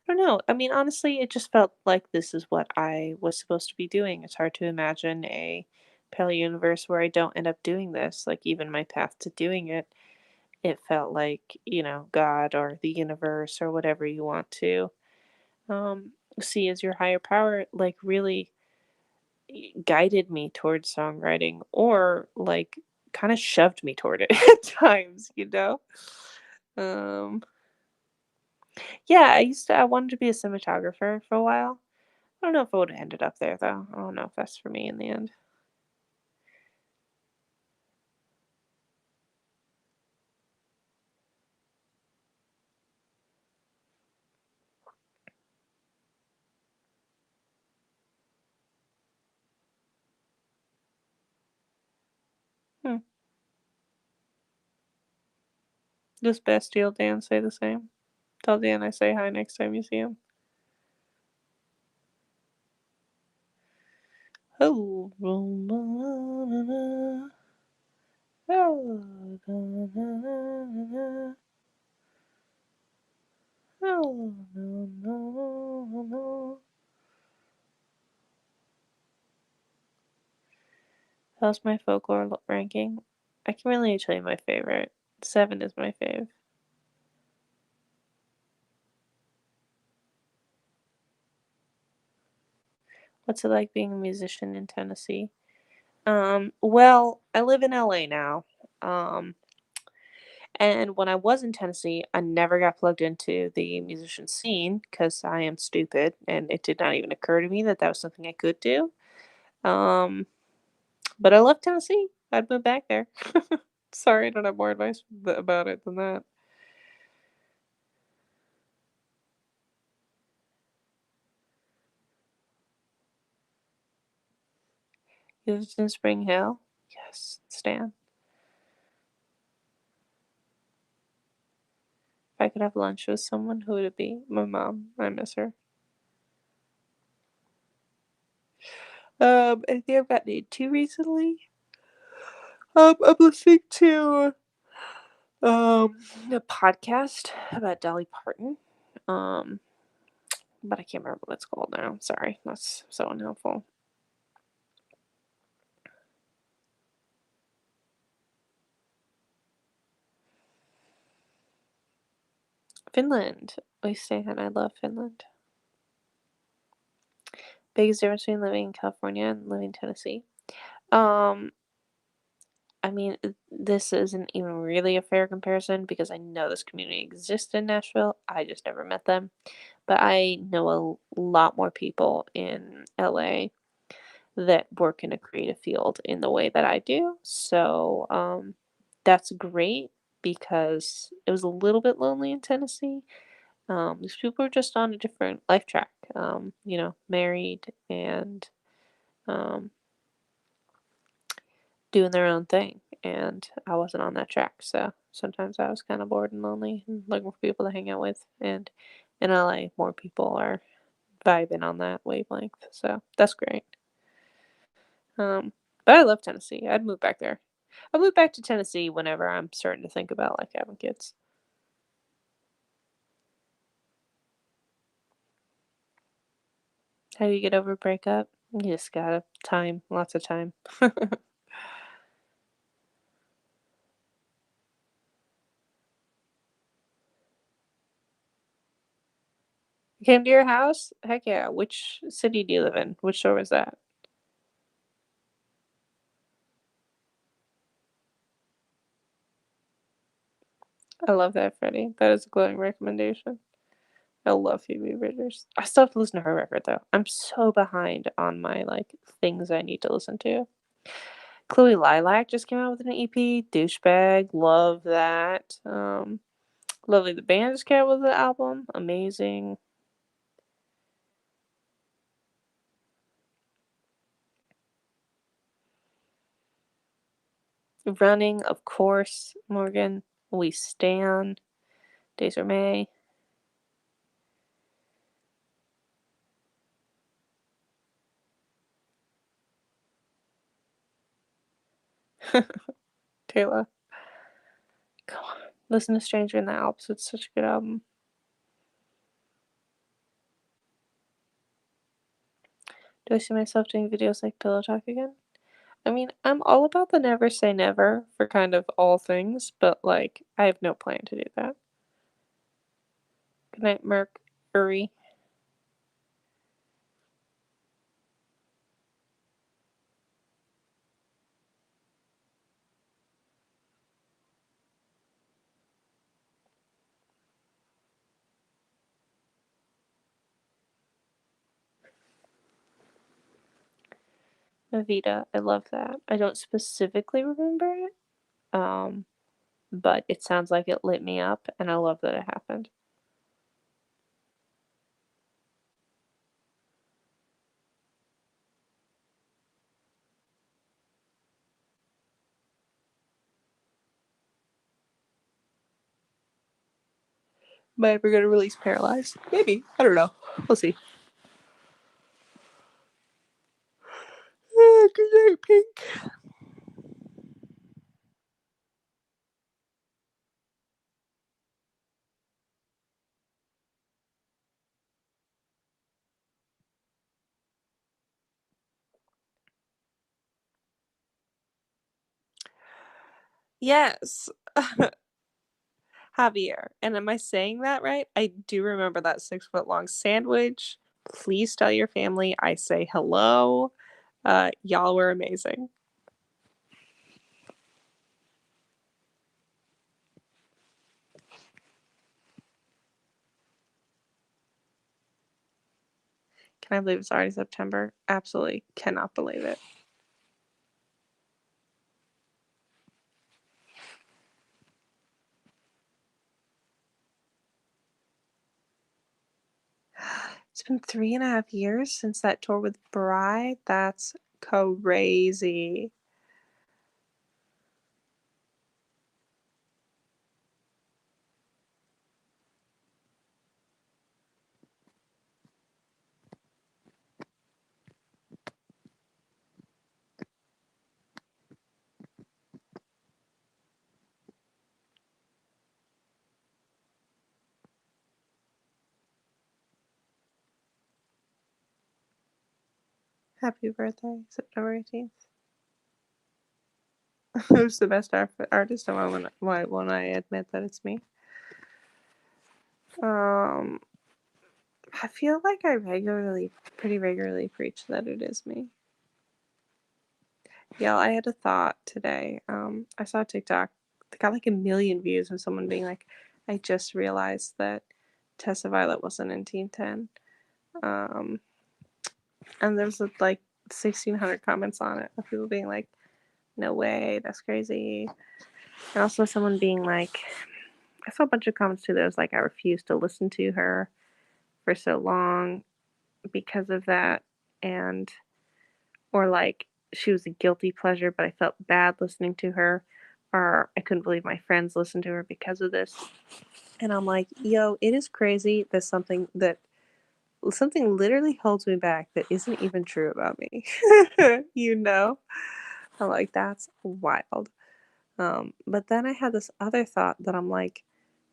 I don't know. I mean, honestly, it just felt like this is what I was supposed to be doing. It's hard to imagine a parallel universe where I don't end up doing this. Like even my path to doing it, it felt like God or the universe or whatever you want to um, see as your higher power, like really guided me towards songwriting or like kind of shoved me toward it at times. Um, yeah, I wanted to be a cinematographer for a while. I don't know if I would have ended up there though. I don't know if that's for me in the end. Hmm. Does Bastille Dan say the same? Tell Dan I say hi next time you see him. Oh, oh, oh, no, no, no. How's my folklore ranking? I can really tell you my favorite. 7 is my fave. What's it like being a musician in Tennessee? Well, I live in LA now. Um, and when I was in Tennessee, I never got plugged into the musician scene because I am stupid and it did not even occur to me that that was something I could do. Um, but I love Tennessee. I'd move back there. Sorry, I don't have more advice about it than that. You lived in Spring Hill? Yes, Stan. If I could have lunch with someone, who would it be? My mom. I miss her. I think I've gotten into recently. I'm listening to a podcast about Dolly Parton. Um, but I can't remember what it's called now. Sorry, that's so unhelpful. Finland. We stay in. I love Finland. Biggest difference between living in California and living in Tennessee. Um, I mean, this isn't even really a fair comparison because I know this community exists in Nashville. I just never met them. But I know a lot more people in LA that work in a creative field in the way that I do. So that's great because it was a little bit lonely in Tennessee. These people are just on a different life track, married and um, doing their own thing. And I wasn't on that track. So sometimes I was kind of bored and lonely and looking for people to hang out with. And in LA, more people are vibing on that wavelength. So that's great. But I love Tennessee. I'd move back there. I'll move back to Tennessee whenever I'm starting to think about like having kids. How do you get over a breakup? You just gotta time, lots of time. Came to your house? Heck yeah. Which city do you live in? Which store was that? I love that, Freddie. That is a glowing recommendation. I love Phoebe Bridgers. I still have to listen to her record though. I'm so behind on my like things I need to listen to. Chloe Lilac just came out with an EP. Douchebag, love that. Lovely the Band just came out with the album. Amazing. Running, of course, Morgan. We stand. Days are May. Taylor. Come on. Listen to Stranger in the Alps. It's such a good album. Do I see myself doing videos like Pillow Talk again? I mean, I'm all about the never say never for kind of all things, but like, I have no plan to do that. Good night, Mercury. Evita, I love that. I don't specifically remember it, but it sounds like it lit me up, and I love that it happened. Am I ever gonna release Paralyzed? Maybe. I don't know. We'll see. Good night, Pink. Yes. Javier. And am I saying that right? I do remember that 6 foot long sandwich. Please tell your family I say hello. Y'all were amazing. Can I believe it's already September? Absolutely cannot believe it. It's been 3.5 years since that tour with Bride. That's crazy. Happy birthday, September 18th. Who's the best artist? Why won't I admit that it's me? I feel like I pretty regularly preach that it is me. Yeah, I had a thought today. I saw a TikTok. It got like 1 million views of someone being like, I just realized that Tessa Violet wasn't in Teen 10. And there's like 1,600 comments on it of people being like, no way, that's crazy. And also someone being like, I saw a bunch of comments too that was like, I refuse to listen to her for so long because of that. And, or like, she was a guilty pleasure, but I felt bad listening to her. Or I couldn't believe my friends listened to her because of this. And I'm like, yo, it is crazy that something literally holds me back that isn't even true about me. You know? I'm like, that's wild. But then I had this other thought that I'm like,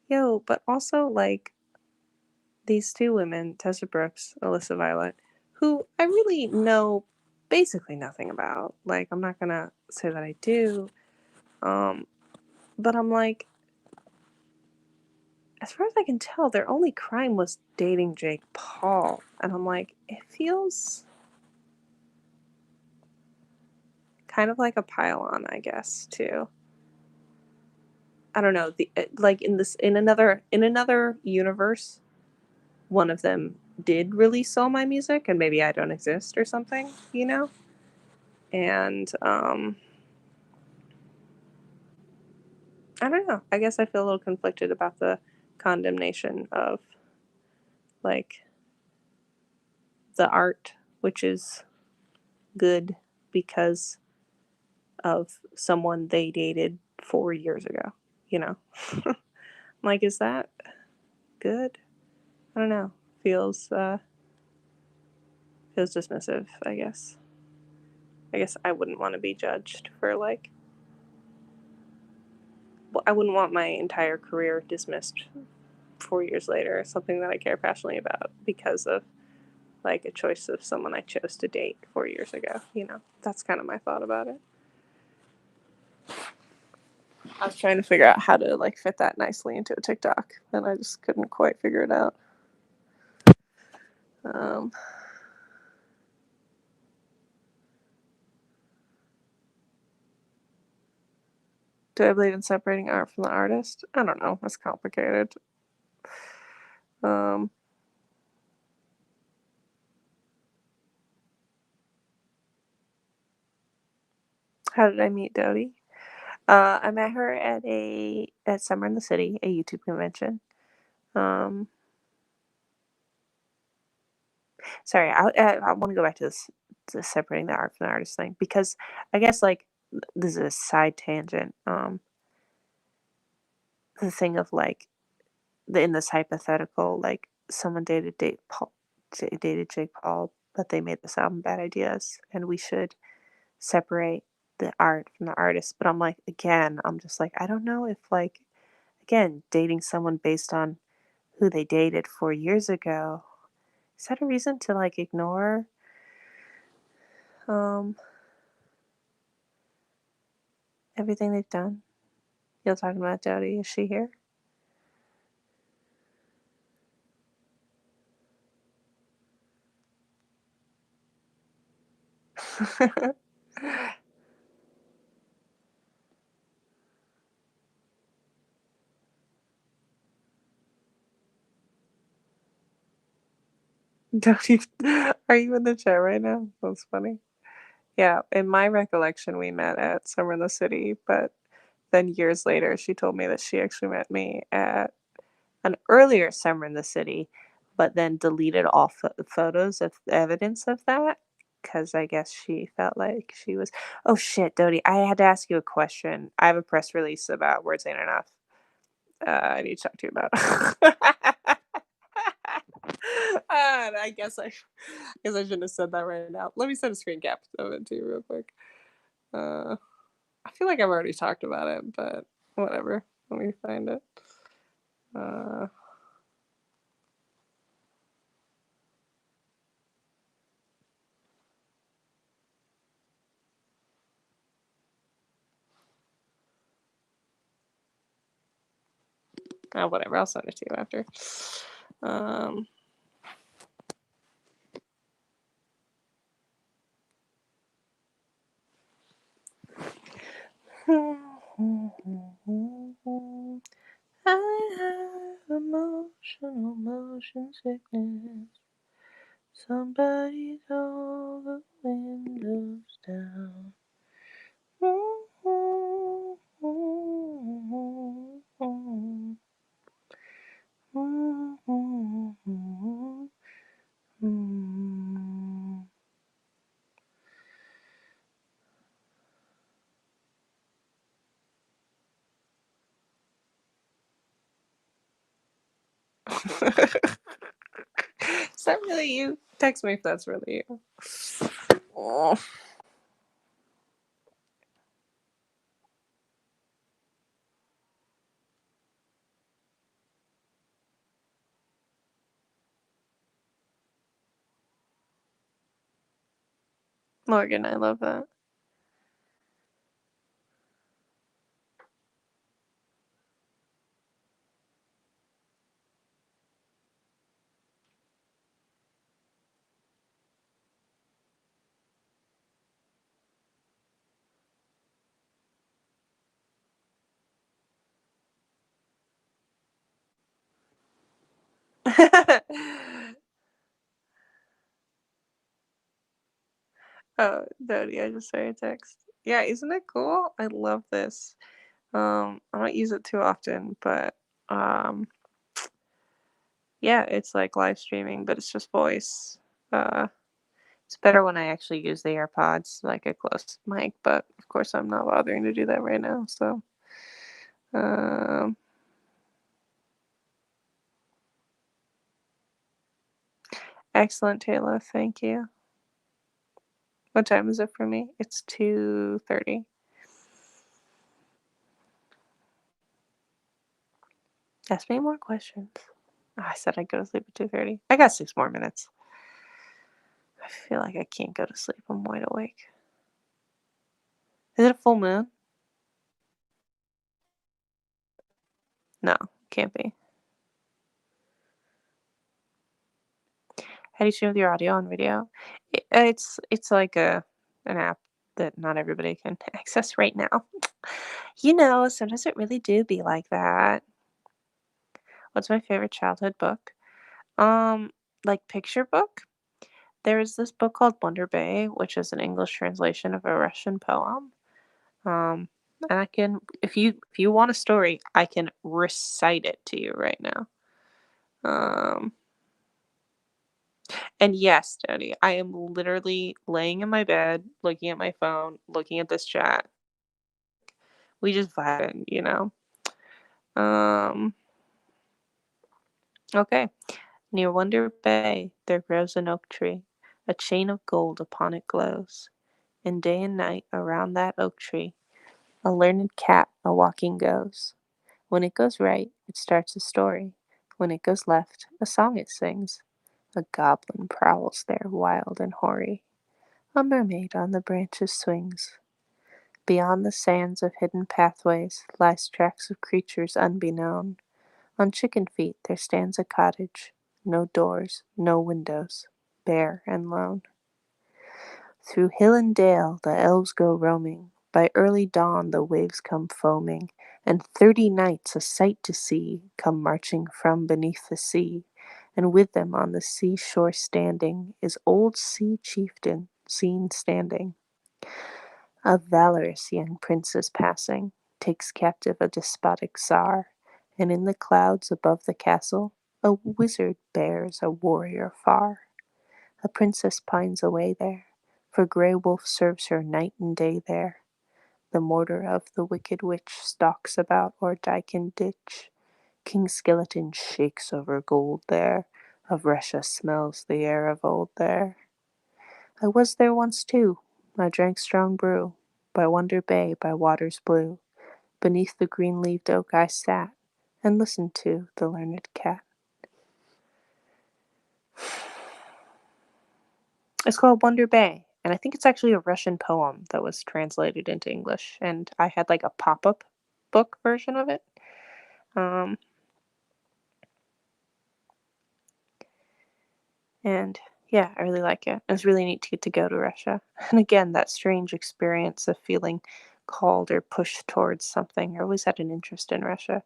yo, but also like these two women, Tessa Brooks, Alyssa Violet, who I really know basically nothing about. Like, I'm not gonna say that I do. But I'm like, as far as I can tell, their only crime was dating Jake Paul. And I'm like, it feels kind of like a pile on, I guess, too. I don't know. Like in another universe, one of them did release all my music, and maybe I don't exist or something, you know. And I don't know. I guess I feel a little conflicted about the condemnation of like the art, which is good because of someone they dated 4 years ago, you know? Like, is that good? I don't know. Feels dismissive, I guess. I guess I wouldn't want to be judged for like, well, I wouldn't want my entire career dismissed 4 years later, something that I care passionately about because of like a choice of someone I chose to date 4 years ago. You know, that's kind of my thought about it. I was trying to figure out how to like fit that nicely into a TikTok, and I just couldn't quite figure it out. Um, do I believe in separating art from the artist? I don't know. It's complicated. Um, how did I meet Dodie? I met her at Summer in the City, a YouTube convention. Sorry, I want to go back to this to separating the art from the artist thing because I guess like this is a side tangent. The thing of like in this hypothetical, like someone dated Jake Paul, but they made this album Bad Ideas, and we should separate the art from the artist. But I'm like, again, I'm just like, I don't know if like, again, dating someone based on who they dated 4 years ago, is that a reason to like ignore um everything they've done? You're talking about Dodie. Is she here? Dodie, are you in the chat right now? That's funny. Yeah, in my recollection, we met at Summer in the City, but then years later, she told me that she actually met me at an earlier Summer in the City, but then deleted all photos of evidence of that because I guess she felt like she was. Oh shit, Dodie, I had to ask you a question. I have a press release about Words Ain't Enough. I need to talk to you about. I guess I shouldn't have said that right now. Let me send a screen cap of it to you real quick. Uh, I feel like I've already talked about it, but whatever. Let me find it. Uh, whatever. I'll send it to you after. Um, I have emotional motion sickness. Somebody roll the windows down. Is that really you? Text me if that's really you. Oh. Morgan, I love that. Oh, Dodie, I just saw your text. Yeah, isn't it cool? I love this. I don't use it too often, but um Yeah, it's like live streaming, but it's just voice. Uh, it's better when I actually use the AirPods, like a close mic, but of course I'm not bothering to do that right now. So, um, excellent, Taylor. Thank you. What time is it for me? It's 2:30. Ask me more questions. Oh, I said I'd go to sleep at 2:30. I got 6 more minutes. I feel like I can't go to sleep. I'm wide awake. Is it a full moon? No, can't be. How do you stream with your audio and video? It's like an app that not everybody can access right now. Sometimes it really do be like that. What's my favorite childhood book? Um, like picture book? There is this book called Wonder Bay, which is an English translation of a Russian poem. Um, and I can, if you want a story, I can recite it to you right now. Um, and yes, Jody, I am literally laying in my bed, looking at my phone, looking at this chat. We just vibing. Um, okay. Near Wonder Bay there grows an oak tree, a chain of gold upon it glows, and day and night around that oak tree a learned cat a walking goes. When it goes right, it starts a story. When it goes left, a song it sings. A goblin prowls there, wild and hoary. A mermaid on the branches swings. Beyond the sands of hidden pathways lies tracks of creatures unbeknown. On chicken feet there stands a cottage. No doors, no windows, bare and lone. Through hill and dale the elves go roaming. By early dawn the waves come foaming, and 30 knights, a sight to see, come marching from beneath the sea. And with them on the seashore standing is old sea chieftain seen standing. A valorous young prince is passing, takes captive a despotic czar, and in the clouds above the castle a wizard bears a warrior far. A princess pines away there, for Grey Wolf serves her night and day there. The mortar of the wicked witch stalks about o'er dyke and ditch. King Skeleton shakes over gold there, of Russia smells the air of old there. I was there once too, I drank strong brew, by Wonder Bay, by waters blue. Beneath the green-leaved oak I sat, and listened to the learned cat. It's called Wonder Bay, and I think it's actually a Russian poem that was translated into English, and I had like a pop-up book version of it. Um, and yeah, I really like it. It's really neat to get to go to Russia. And again, that strange experience of feeling called or pushed towards something. I always had an interest in Russia.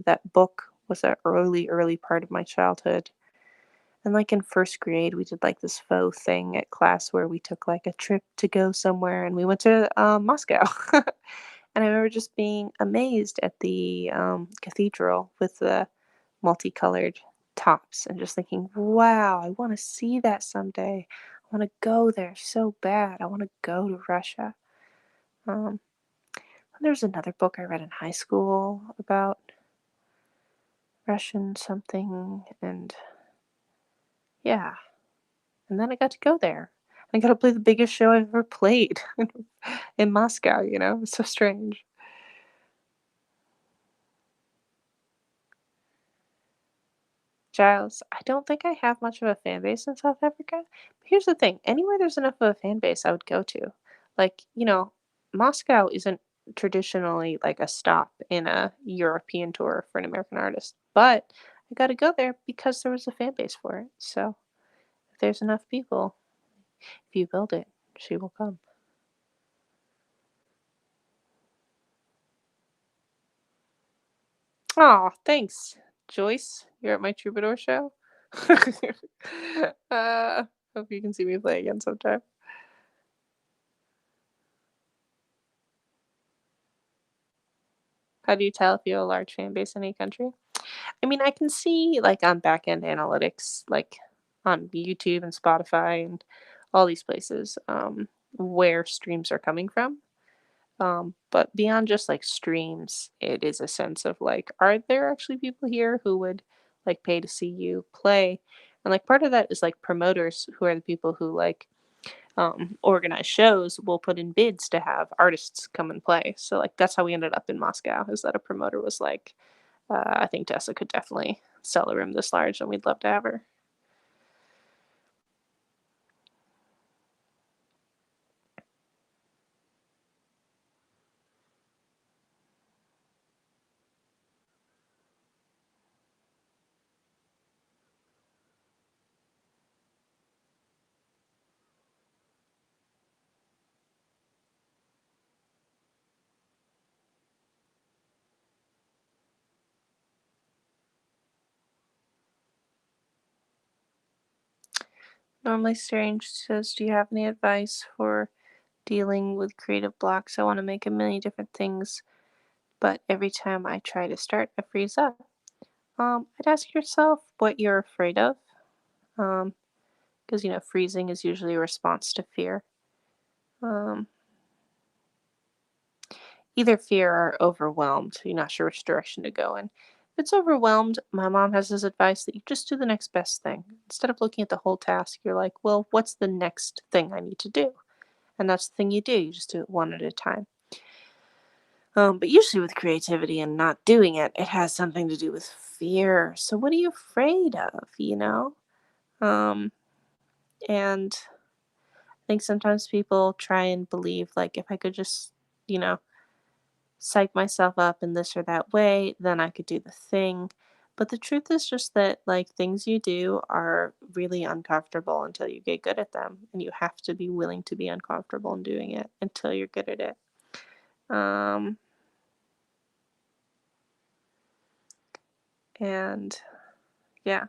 That book was an early part of my childhood. And like in first grade, we did like this faux thing at class where we took like a trip to go somewhere, and we went to Moscow. And I remember just being amazed at the cathedral with the multicolored tops and just thinking, wow, I want to see that someday. I want to go there so bad. I want to go to Russia. Um, there's another book I read in high school about Russian something, and yeah. And then I got to go there. I got to play the biggest show I've ever played in Moscow. It's so strange. Giles, I don't think I have much of a fan base in South Africa. But here's the thing, anywhere there's enough of a fan base, I would go to. Moscow isn't traditionally like a stop in a European tour for an American artist, but I got to go there because there was a fan base for it. So if there's enough people, if you build it, she will come. Aw, thanks, Joyce. You're at my Troubadour show. uh, hope you can see me play again sometime. How do you tell if you have a large fan base in any country? I mean, I can see like on back end analytics, like on YouTube and Spotify and all these places, where streams are coming from. But beyond just like streams, it is a sense of like, are there actually people here who would like pay to see you play? And like part of that is like promoters who are the people who like organize shows will put in bids to have artists come and play. So like that's how we ended up in Moscow, is that a promoter was like, I think Tessa could definitely sell a room this large and we'd love to have her. Normally Strange says, do you have any advice for dealing with creative blocks? I want to make a million different things, but every time I try to start, I freeze up. I'd ask yourself what you're afraid of, because freezing is usually a response to fear. Um, Either fear or overwhelmed. You're not sure which direction to go in. If it's overwhelmed, my mom has this advice that you just do the next best thing. Instead of looking at the whole task, you're like, well, what's the next thing I need to do? And that's the thing you do. You just do it one at a time. But usually with creativity and not doing it, it has something to do with fear. So what are you afraid of, Um, and I think sometimes people try and believe like if I could just, you know, psych myself up in this or that way, then I could do the thing. But the truth is just that like things you do are really uncomfortable until you get good at them. And you have to be willing to be uncomfortable in doing it until you're good at it. Um, and yeah,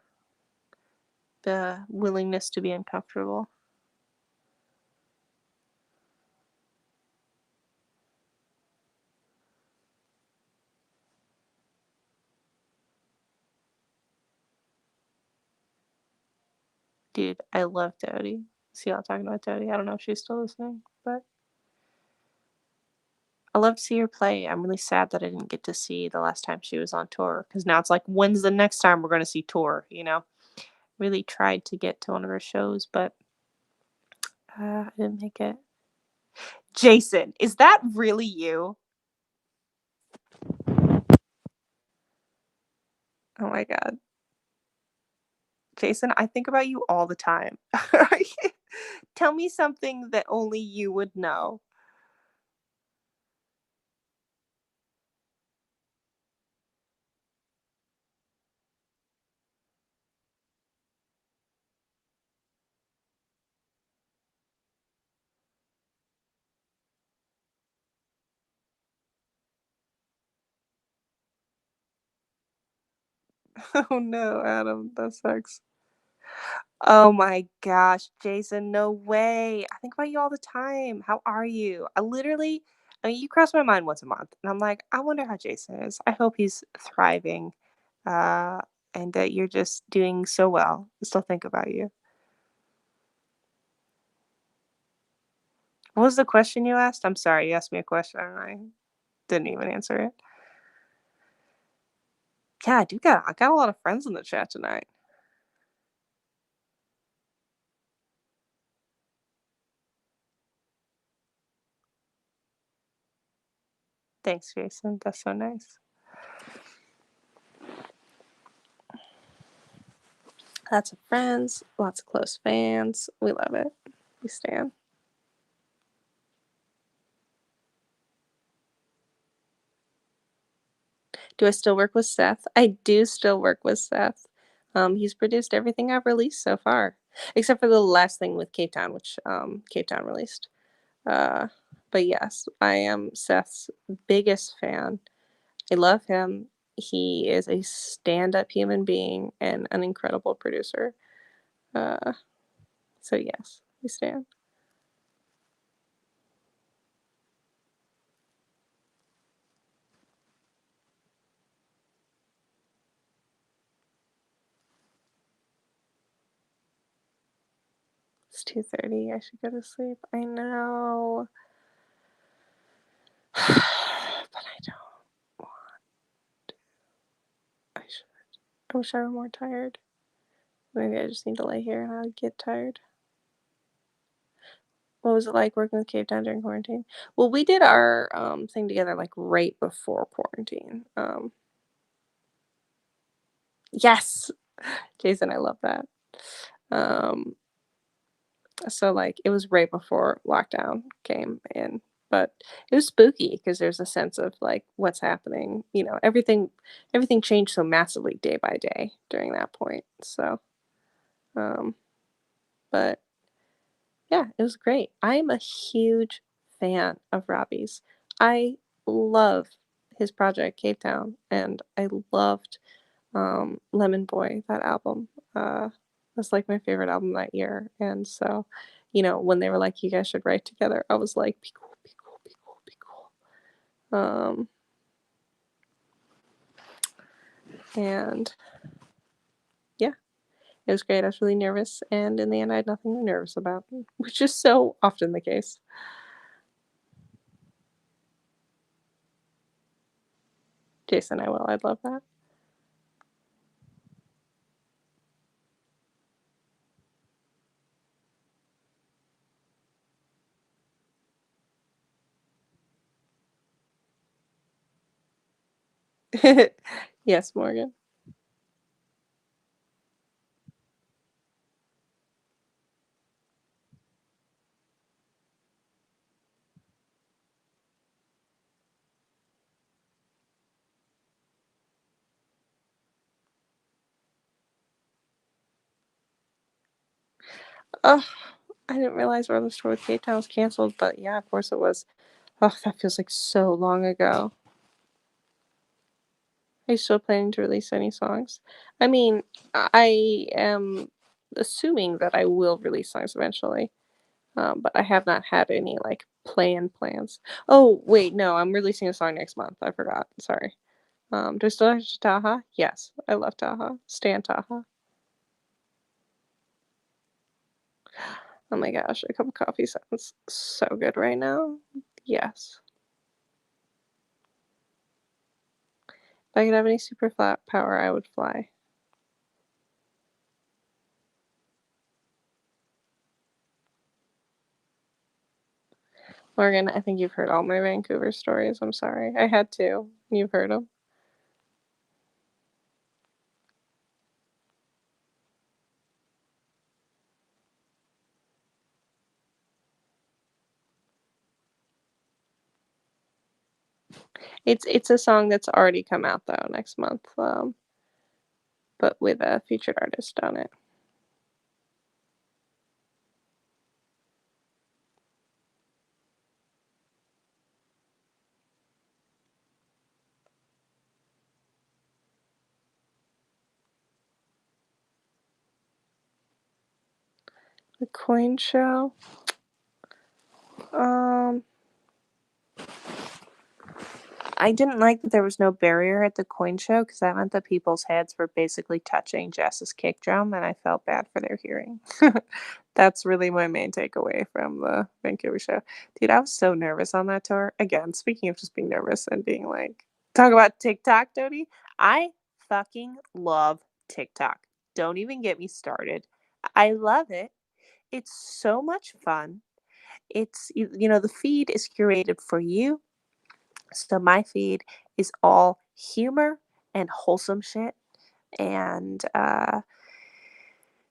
the willingness to be uncomfortable. Dude, I love Dodie. See y'all talking about Dodie. I don't know if she's still listening, but I love to see her play. I'm really sad that I didn't get to see the last time she was on tour because now it's like, when's the next time we're going to see tour? Really tried to get to one of her shows, but I didn't make it. Jason, is that really you? Oh my God. Jason, I think about you all the time. Tell me something that only you would know. Oh no, Adam, that sucks. Oh my gosh, Jason, no way. I think about you all the time. How are you? I mean, you cross my mind once a month, and I'm like, I wonder how Jason is. I hope he's thriving, uh, and that you're just doing so well. I still think about you. What was the question you asked? I'm sorry, you asked me a question and I didn't even answer it. Yeah, I got a lot of friends in the chat tonight. Thanks, Jason. That's so nice. Lots of friends, lots of close fans. We love it. We stand. Do I still work with Seth? I do still work with Seth. He's produced everything I've released so far, except for the last thing with Cape Town, which Cape Town released. Uh, but yes, I am Seth's biggest fan. I love him. He is a stand-up human being and an incredible producer. Uh, so yes, we stand. It's 2:30. I should go to sleep. I know. But I don't want. I should. I wish I were more tired. Maybe I just need to lay here and I'll get tired. What was it like working with Cave Town during quarantine? Well, we did our thing together like right before quarantine. Yes, Jason, I love that. Um, so like it was right before lockdown came in, but it was spooky because there's a sense of like what's happening. Everything changed so massively day by day during that point. So, um, but yeah, it was great. I am a huge fan of Robbie's. I love his project Cave Town, and I loved Lemon Boy, that album. Was like my favorite album that year. And so, when they were like, you guys should write together, I was like, be cool, be cool, be cool, be cool. And yeah, it was great. I was really nervous, and in the end, I had nothing to be nervous about, which is so often the case. Jason, I will. I'd love that. Yes, Morgan. Oh, I didn't realize Roller Store with Cape Town was canceled, but yeah, of course it was. Oh, that feels like so long ago. Are you still planning to release any songs? I mean, I am assuming that I will release songs eventually, but I have not had any like plans. Oh, wait, no, I'm releasing a song next month. I forgot. Sorry. Do I still have Taha? Yes, I love Taha. Stan Taha. Oh my gosh, a cup of coffee sounds so good right now. Yes. If I could have any super flat power, I would fly. Morgan, I think you've heard all my Vancouver stories. I'm sorry. I had to. You've heard them. It's a song that's already come out though next month, but with a featured artist on it. The coin show. Um, I didn't like that there was no barrier at the coin show because that meant that people's heads were basically touching Jess's kick drum, and I felt bad for their hearing. That's really my main takeaway from the Vancouver show. Dude, I was so nervous on that tour. Again, speaking of just being nervous and being like, talk about TikTok, Dodie. I fucking love TikTok. Don't even get me started. I love it. It's so much fun. The feed is curated for you. So my feed is all humor and wholesome shit. And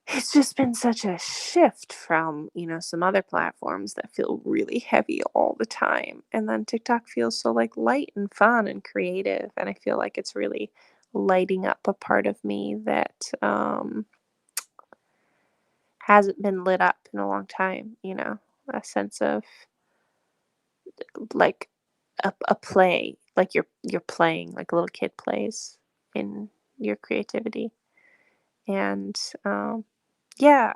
it's just been such a shift from, some other platforms that feel really heavy all the time. And then TikTok feels so like light and fun and creative. And I feel like it's really lighting up a part of me that hasn't been lit up in a long time, a sense of like a play, like you're playing like a little kid plays in your creativity. And yeah,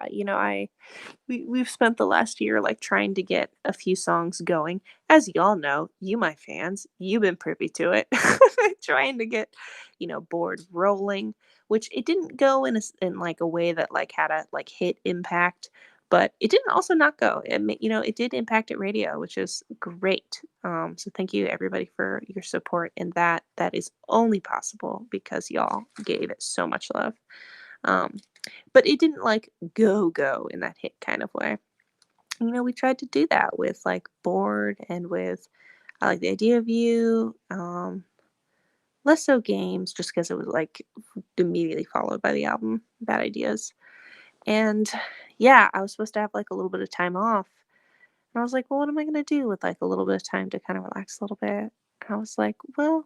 we've spent the last year like trying to get a few songs going. As y'all know, you my fans, you've been privy to it. Trying to get, board rolling, which it didn't go in like a way that like had a like hit impact, But it didn't also not go. It did impact at radio, which is great. So thank you everybody for your support in that. That is only possible because y'all gave it so much love. Um, but it didn't like go in that hit kind of way. We tried to do that with like Bored and with I Like the Idea of You. Less so Games, just because it was like immediately followed by the album Bad Ideas. And yeah, I was supposed to have like a little bit of time off. And I was like, well, what am I going to do with like a little bit of time to kind of relax a little bit? And I was like, well,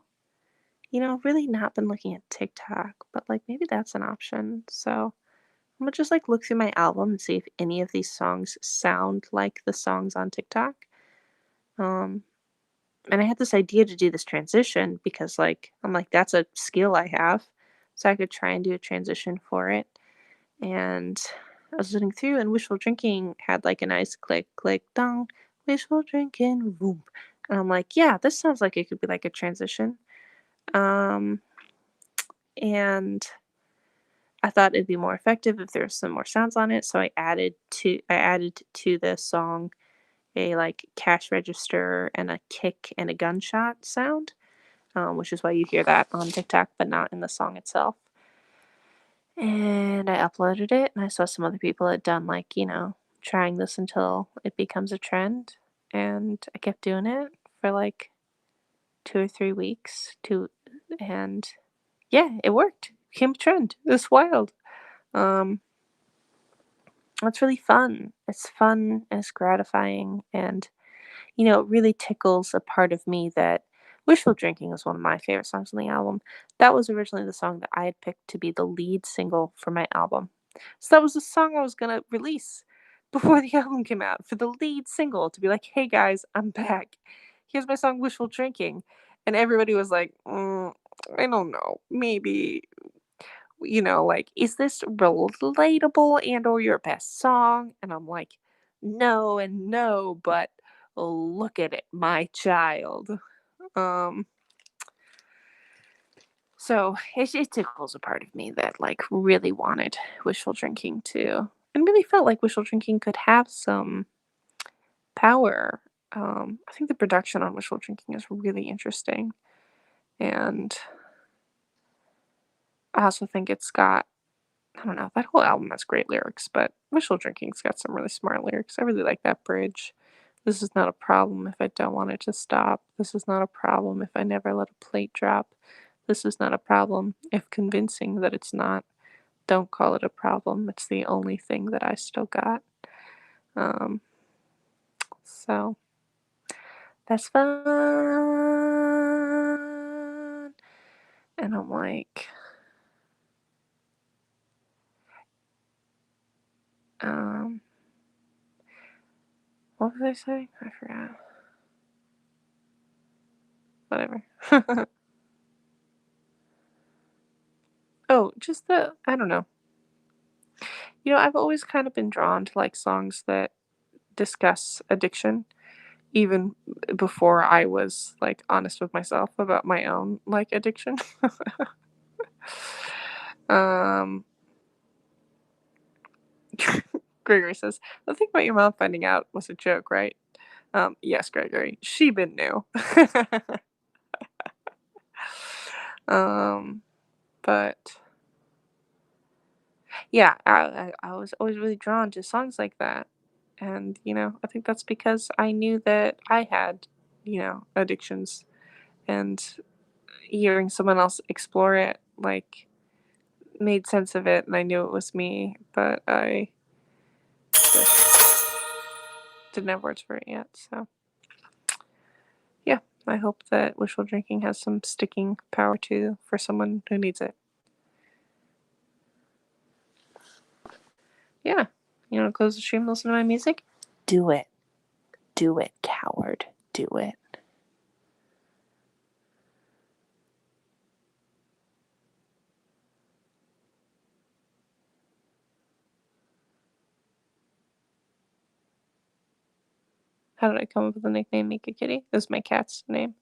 really not been looking at TikTok, but like maybe that's an option. So I'm gonna just like look through my album and see if any of these songs sound like the songs on TikTok. Um, and I had this idea to do this transition because like I'm like that's a skill I have, so I could try and do a transition for it. And I was looking through, and Wishful Drinking had like a nice click, click, dong, wishful drinking, boom. And I'm like, yeah, this sounds like it could be like a transition. Um, and I thought it'd be more effective if there was some more sounds on it, so I added to the song a like cash register and a kick and a gunshot sound, which is why you hear that on TikTok, but not in the song itself. And I uploaded it, and I saw some other people had done like, trying this until it becomes a trend. And I kept doing it for like 2 or 3 weeks. And yeah, it worked. It became a trend. It was wild. Um, it's really fun. It's fun and it's gratifying, and it really tickles a part of me that Wishful Drinking is one of my favorite songs on the album. That was originally the song that I had picked to be the lead single for my album. So that was the song I was going to release before the album came out for the lead single to be like, hey guys, I'm back. Here's my song Wishful Drinking. And everybody was like, I don't know, maybe, like, is this relatable and or your best song? And I'm like, no and no, but look at it, my child. Um, so it tickles a part of me that like really wanted Wishful Drinking to, and really felt like Wishful Drinking could have some power. I think the production on Wishful Drinking is really interesting, and I also think it's got, I don't know, that whole album has great lyrics, but Wishful Drinking's got some really smart lyrics. I really like that bridge. This is not a problem if I don't want it to stop. This is not a problem if I never let a plate drop. This is not a problem if convincing that it's not. Don't call it a problem. It's the only thing that I still got. Um, so that's fun. And I'm like, um, what was I saying? I forgot. Whatever. Oh, just I don't know. I've always kind of been drawn to like songs that discuss addiction, even before I was like honest with myself about my own like addiction. um, Gregory says, the thing about your mom finding out was a joke, right? Yes, Gregory. She been new. um, but yeah, I was always really drawn to songs like that. And, I think that's because I knew that I had, addictions, and hearing someone else explore it, like, made sense of it, and I knew it was me, but I just didn't have words for it yet. So, yeah, I hope that Wishful Drinking has some sticking power too for someone who needs it. Yeah, close the stream, listen to my music. Do it. Do it, coward. Do it. How did I come up with the nickname Mika Kitty? It was my cat's name.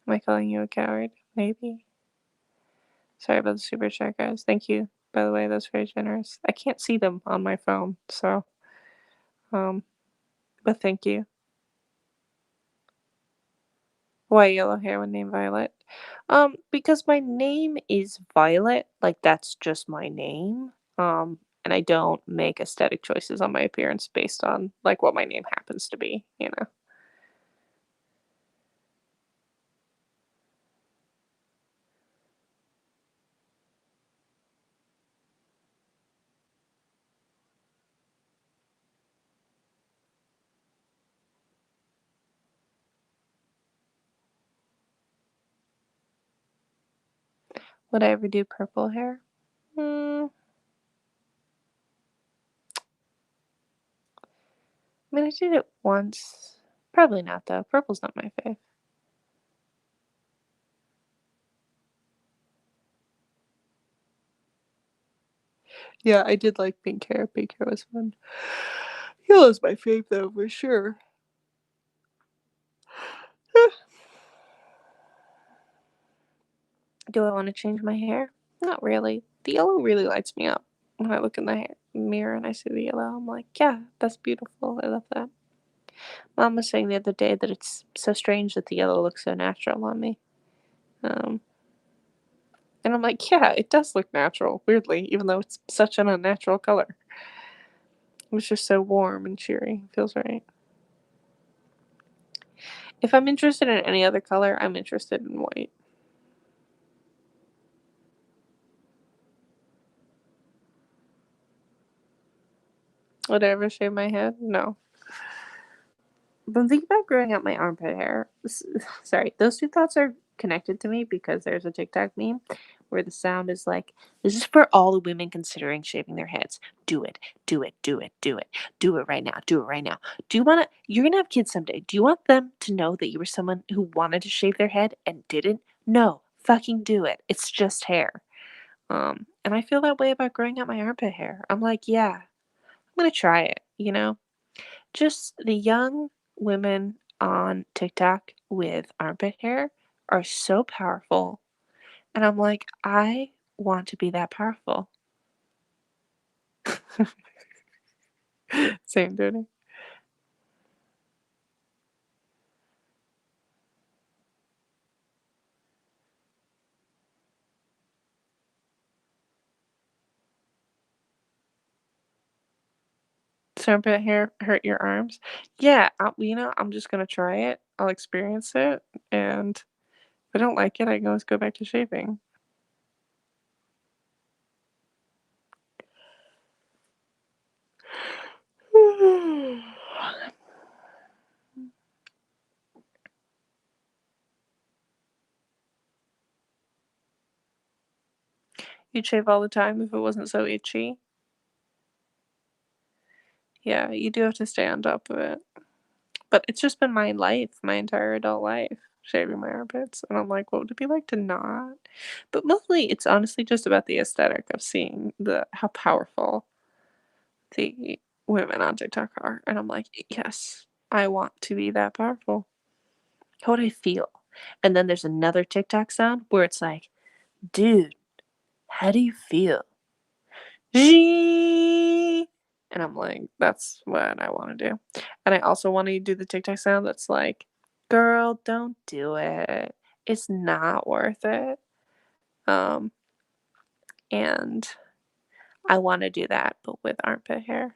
Am I calling you a coward? Maybe. Sorry about the super chat, guys. Thank you. By the way, that's very generous. I can't see them on my phone, so um, but thank you. Why yellow hair when named Violet? Because my name is Violet. Like that's just my name. And I don't make aesthetic choices on my appearance based on like what my name happens to be, you know. Would I ever do purple hair? I mean, I did it once. Probably not though. Purple's not my fave. Yeah, I did like pink hair. Pink hair was fun. Yellow's my fave though, for sure. Do I want to change my hair? Not really. The yellow really lights me up. When I look in the mirror and I see the yellow, I'm like, yeah, that's beautiful. I love that. Mom was saying the other day that it's so strange that the yellow looks so natural on me. Um, and I'm like, yeah, it does look natural, weirdly, even though it's such an unnatural color. It's just so warm and cheery. It feels right. If I'm interested in any other color, I'm interested in white. Would I ever shave my head? No. But I'm thinking about growing out my armpit hair. Sorry, those two thoughts are connected to me because there's a TikTok meme where the sound is like, "This is for all the women considering shaving their heads. Do it, do it, do it, do it, do it right now, do it right now. Do you want to? You're gonna have kids someday. Do you want them to know that you were someone who wanted to shave their head and didn't? No, fucking do it. It's just hair." And I feel that way about growing out my armpit hair. I'm like, yeah, I'm gonna try it. You know. Just the young women on TikTok with armpit hair are so powerful. And I'm like, I want to be that powerful. Same duty. Does armpit hair hurt your arms? Yeah, I'm just gonna try it. I'll experience it, and if I don't like it, I can always go back to shaving. You'd shave all the time if it wasn't so itchy. Yeah, you do have to stay on top of it. But it's just been my life, my entire adult life, shaving my armpits, and I'm like, "What would it be like to not?" But mostly, it's honestly just about the aesthetic of seeing the how powerful the women on TikTok are, and I'm like, "Yes, I want to be that powerful. How would I feel?" And then there's another TikTok sound where it's like, "Dude, how do you feel?" Gee. And I'm like, that's what I want to do. And I also want to do the TikTok sound that's like, girl, don't do it. It's not worth it. Um, and I want to do that, but with armpit hair.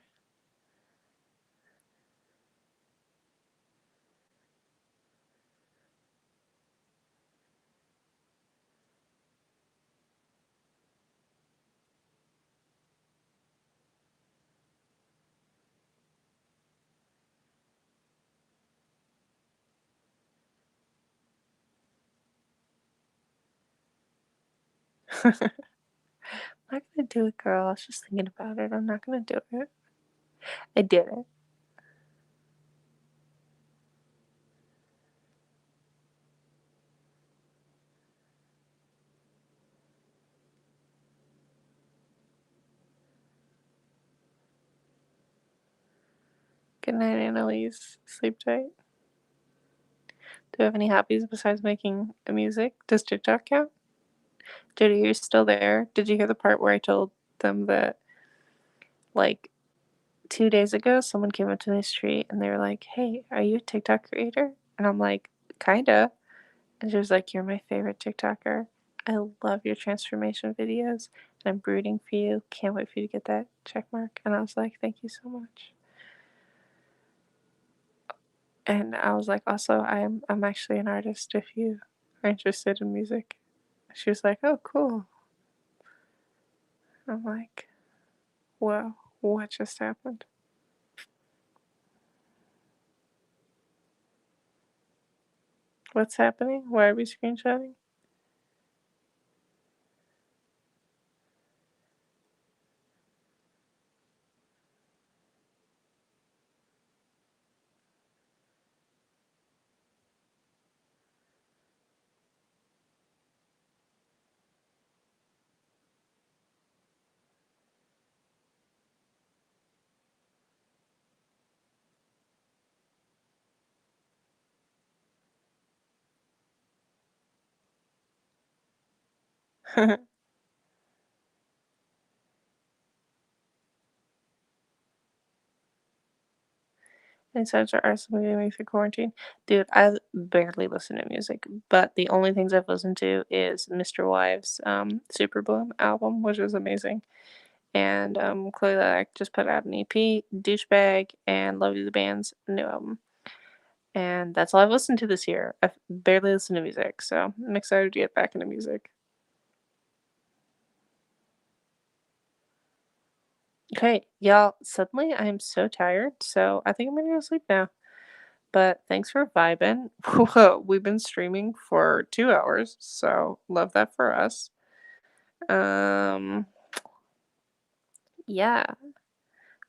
I'm not gonna do it, girl. I was just thinking about it. I'm not gonna do it. I did it. Good night, Annalise. Sleep tight. Do you have any hobbies besides making music? Does TikTok count? Judy, are you still there? Did you hear the part where I told them that, like, 2 days ago, someone came up to my street and they were like, "Hey, are you a TikTok creator?" And I'm like, "Kinda." And she was like, "You're my favorite TikToker. I love your transformation videos. And I'm rooting for you. Can't wait for you to get that check mark." And I was like, "Thank you so much." And I was like, "Also, I'm actually an artist if you are interested in music." She was like, "Oh, cool." I'm like, "Whoa, what just happened?" What's happening? Why are we screenshotting? Essential arts movie for quarantine. Dude, I barely listen to music, but the only things I've listened to is Mr. Wives' Super Bloom album, which is amazing. And Chloe Lilac just put out an EP, Douchebag, and Love You the Band's new album. And that's all I've listened to this year. I've barely listened to music, so I'm excited to get back into music. Okay, y'all, suddenly I'm so tired, so I think I'm gonna go to sleep now. But thanks for vibing. We've been streaming for 2 hours, so love that for us. Um, yeah,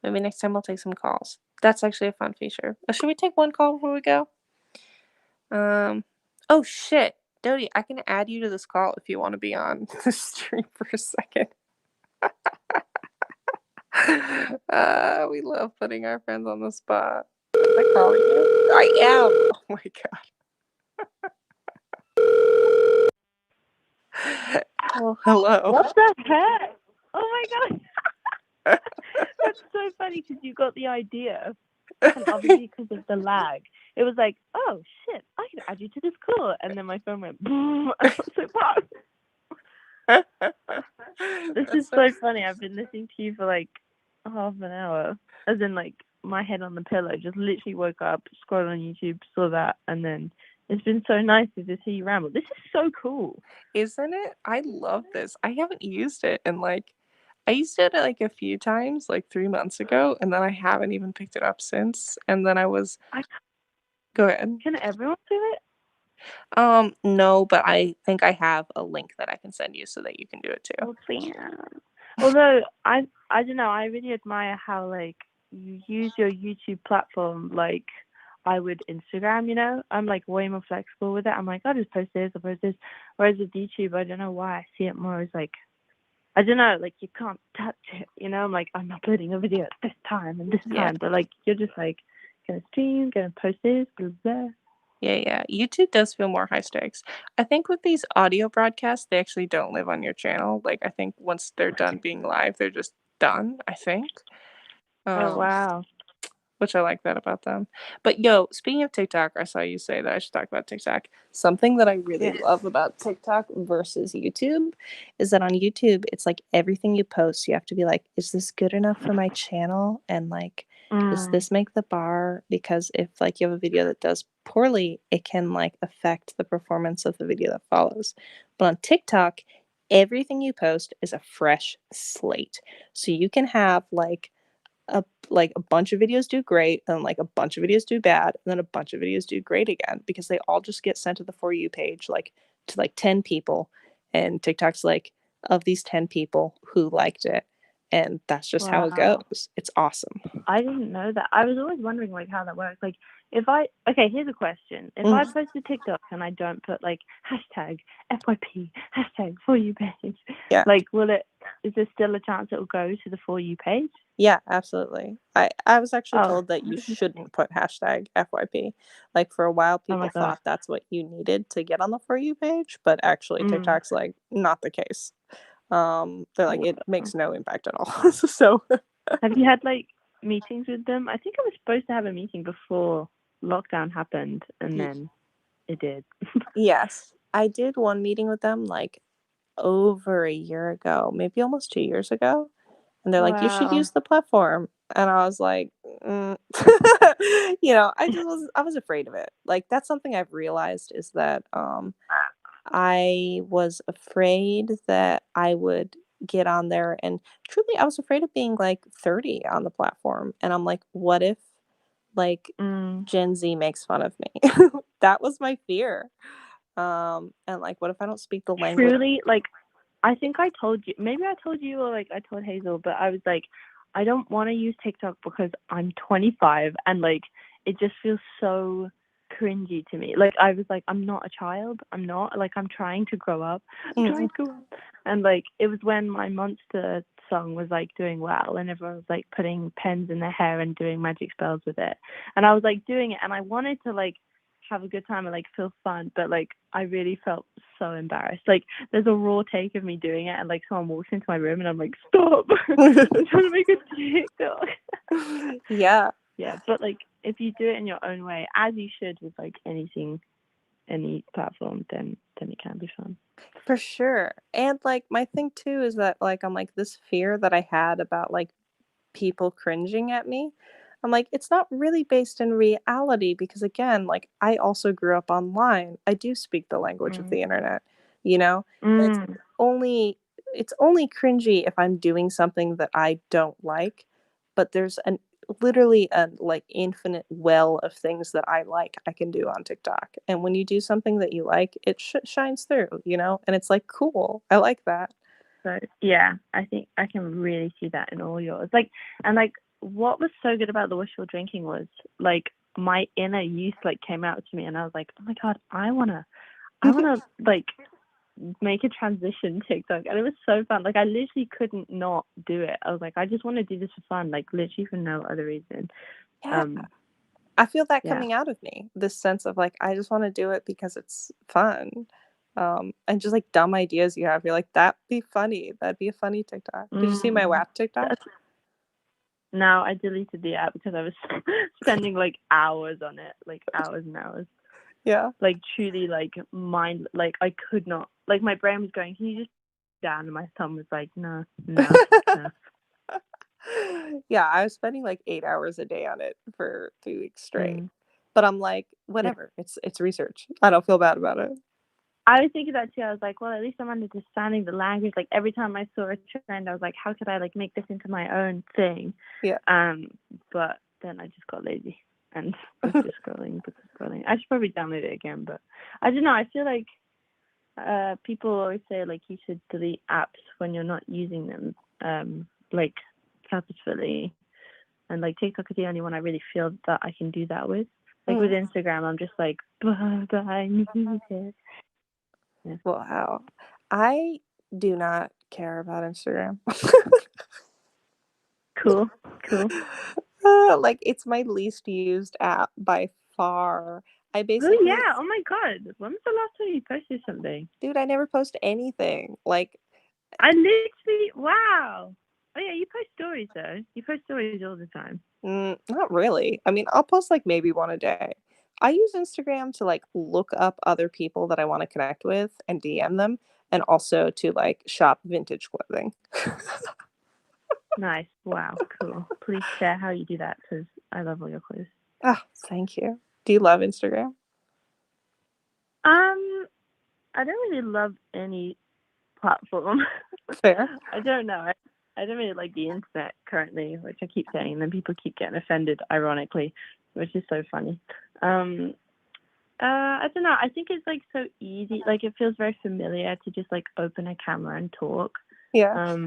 maybe next time we'll take some calls. That's actually a fun feature. Should we take one call before we go? Um, oh shit, Dodie, I can add you to this call if you want to be on the stream for a second. We love putting our friends on the spot. Am I calling you? I am. Oh my god. Oh, hello. What the heck? Oh my god. That's so funny because you got the idea. And obviously because of the lag, it was like, oh shit, I can add you to this call. And then my phone went boom. I was so fast. This is so funny. I've been listening to you for like half an hour. As in like my head on the pillow. Just literally woke up, scrolled on YouTube, saw that, and then it's been so nice to just hear you ramble. This is so cool. Isn't it? I love this. I haven't used it in like I used it like a few times like 3 months ago, and then I haven't even picked it up since. And then I was I Go ahead. Can everyone do it? No, but I think I have a link that I can send you so that you can do it too. Oh, damn. Although I don't know, I really admire how like you use your YouTube platform like I would Instagram. I'm like way more flexible with it. I'm like, I'll just post this, I'll post this. Whereas with YouTube, I don't know why I see it more as like, I don't know, like you can't touch it. I'm like, I'm uploading a video at this time and this Yeah. time, but like you're just like gonna stream, gonna post this, blah blah. Yeah. YouTube does feel more high stakes. I think with these audio broadcasts, they actually don't live on your channel. Like I think once they're done being live, they're just done, I think. Oh wow. Which I like that about them. But yo, speaking of TikTok, I saw you say that I should talk about TikTok. Something that I really Yeah. love about TikTok versus YouTube is that on YouTube, it's like everything you post, you have to be like, is this good enough for my channel? And like, does this make the bar? Because if like you have a video that does poorly, it can like affect the performance of the video that follows. But on TikTok, everything you post is a fresh slate. So you can have a bunch of videos do great and like a bunch of videos do bad and then a bunch of videos do great again because they all just get sent to the For You page like to like 10 people, and TikTok's like, of these 10 people who liked it, and that's just how it Wow. goes. It's awesome. I didn't know that. I was always wondering like how that works. Like here's a question. If I Mm. post a TikTok and I don't put like hashtag FYP, hashtag For You page, Yeah. like is there still a chance it will go to the For You page? Yeah, absolutely. I was actually Oh, told that you shouldn't put hashtag FYP. Like for a while, oh my people god. thought that's what you needed to get on the For You page, but actually Mm. TikTok's like not the case. They're like it Wow. makes no impact at all. So Have you had like meetings with them? I think I was supposed to have a meeting before lockdown happened, and then it did. yes, I did one meeting with them like over a year ago, maybe almost 2 years ago. And they're like, you should Wow. use the platform. And I was like, mm. I was afraid of it. Like, that's something I've realized is that I was afraid that I would get on there and truly I was afraid of being like 30 on the platform. And I'm like, what if like Mm. Gen Z makes fun of me? That was my fear. And like, what if I don't speak the language? Truly, like, I think I told you, maybe I told you, or like I told Hazel, but I was like, I don't want to use TikTok because I'm 25 and like it just feels so cringy to me. Like I was like, I'm not a child. I'm not like I'm trying to grow up. I'm trying to grow up. And like it was when my Monster song was like doing well and everyone was like putting pens in their hair and doing magic spells with it. And I was like doing it and I wanted to like have a good time and like feel fun, but like I really felt so embarrassed. Like there's a raw take of me doing it and like someone walks into my room and I'm like, stop. I'm trying to make a TikTok. Yeah. Yeah, but like if you do it in your own way, as you should with like anything, any platform, then it can be fun. For sure. And like my thing too is that like I'm like this fear that I had about like people cringing at me. I'm like, it's not really based in reality because again, like I also grew up online. I do speak the language of Mm. the internet, you know? And Mm. only it's only cringy if I'm doing something that I don't like, but there's an literally a like infinite well of things that I like I can do on TikTok. And when you do something that you like, it shines through, you know? And it's like cool. I like that. So yeah, I think I can really see that in all yours. Like and like what was so good about the wishful drinking was like my inner youth like came out to me and I was like, oh my god, I wanna like make a transition TikTok and it was so fun. Like I literally couldn't not do it. I was like, I just want to do this for fun, like literally for no other reason. Yeah. I feel that Yeah. coming out of me, this sense of like, I just want to do it because it's fun. And just like dumb ideas you have. You're like, that'd be funny. That'd be a funny TikTok. Did you see my Mm. WAP TikTok? Now I deleted the app because I was spending like hours on it, like hours and hours. Yeah. Like truly like mind like I could not like my brain was going, can you just down and my thumb was like, no, no, no. Yeah, I was spending like 8 hours a day on it for 3 weeks straight. Mm. But I'm like, Yeah. whatever. It's research. I don't feel bad about it. I was thinking that too. I was like, well, at least I'm understanding the language. Like every time I saw a trend, I was like, how could I like make this into my own thing? Yeah. But then I just got lazy and was just scrolling. I should probably download it again, but I don't know. I feel like people always say like you should delete apps when you're not using them, like purposefully. And like TikTok is the only one I really feel that I can do that with. Like with Instagram, I'm just like, but I need it. Yeah. Wow. I do not care about Instagram. Cool. Like it's my least used app by far. I Oh basically, yeah. Oh my god. When was the last time you posted something? dude, I never post anything. Like, I literally. Wow. Oh yeah, you post stories though. You post stories all the time. not really. I mean, I'll post like maybe one a day. I use Instagram to like look up other people that I want to connect with and DM them, and also to like shop vintage clothing. Nice. Wow. Cool. Please share how you do that because I love all your clothes. Oh, thank you. Do you love Instagram? I don't really love any platform. Fair. I don't know. I don't really like the internet currently, which I keep saying, and then people keep getting offended, ironically, which is so funny. I don't know. I think it's like so easy. Like it feels very familiar to just like open a camera and talk. Yeah.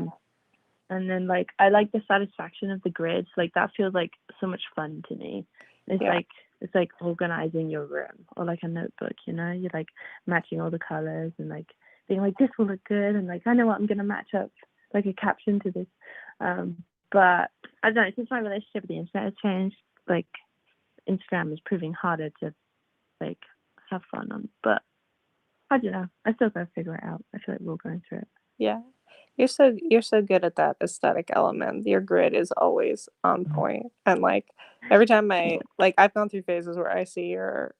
And then like I like the satisfaction of the grids. Like that feels like so much fun to me. It's like organizing your room or like a notebook, you know? You're like matching all the colors and like being like this will look good and like I know what I'm gonna match up like a caption to this. But I don't know, since my relationship with the internet has changed, like Instagram is proving harder to like have fun on. But I don't know. I still gotta figure it out. I feel like we're going through it. Yeah. You're so good at that aesthetic element. Your grid is always on point. And like every time I've gone through phases where I see your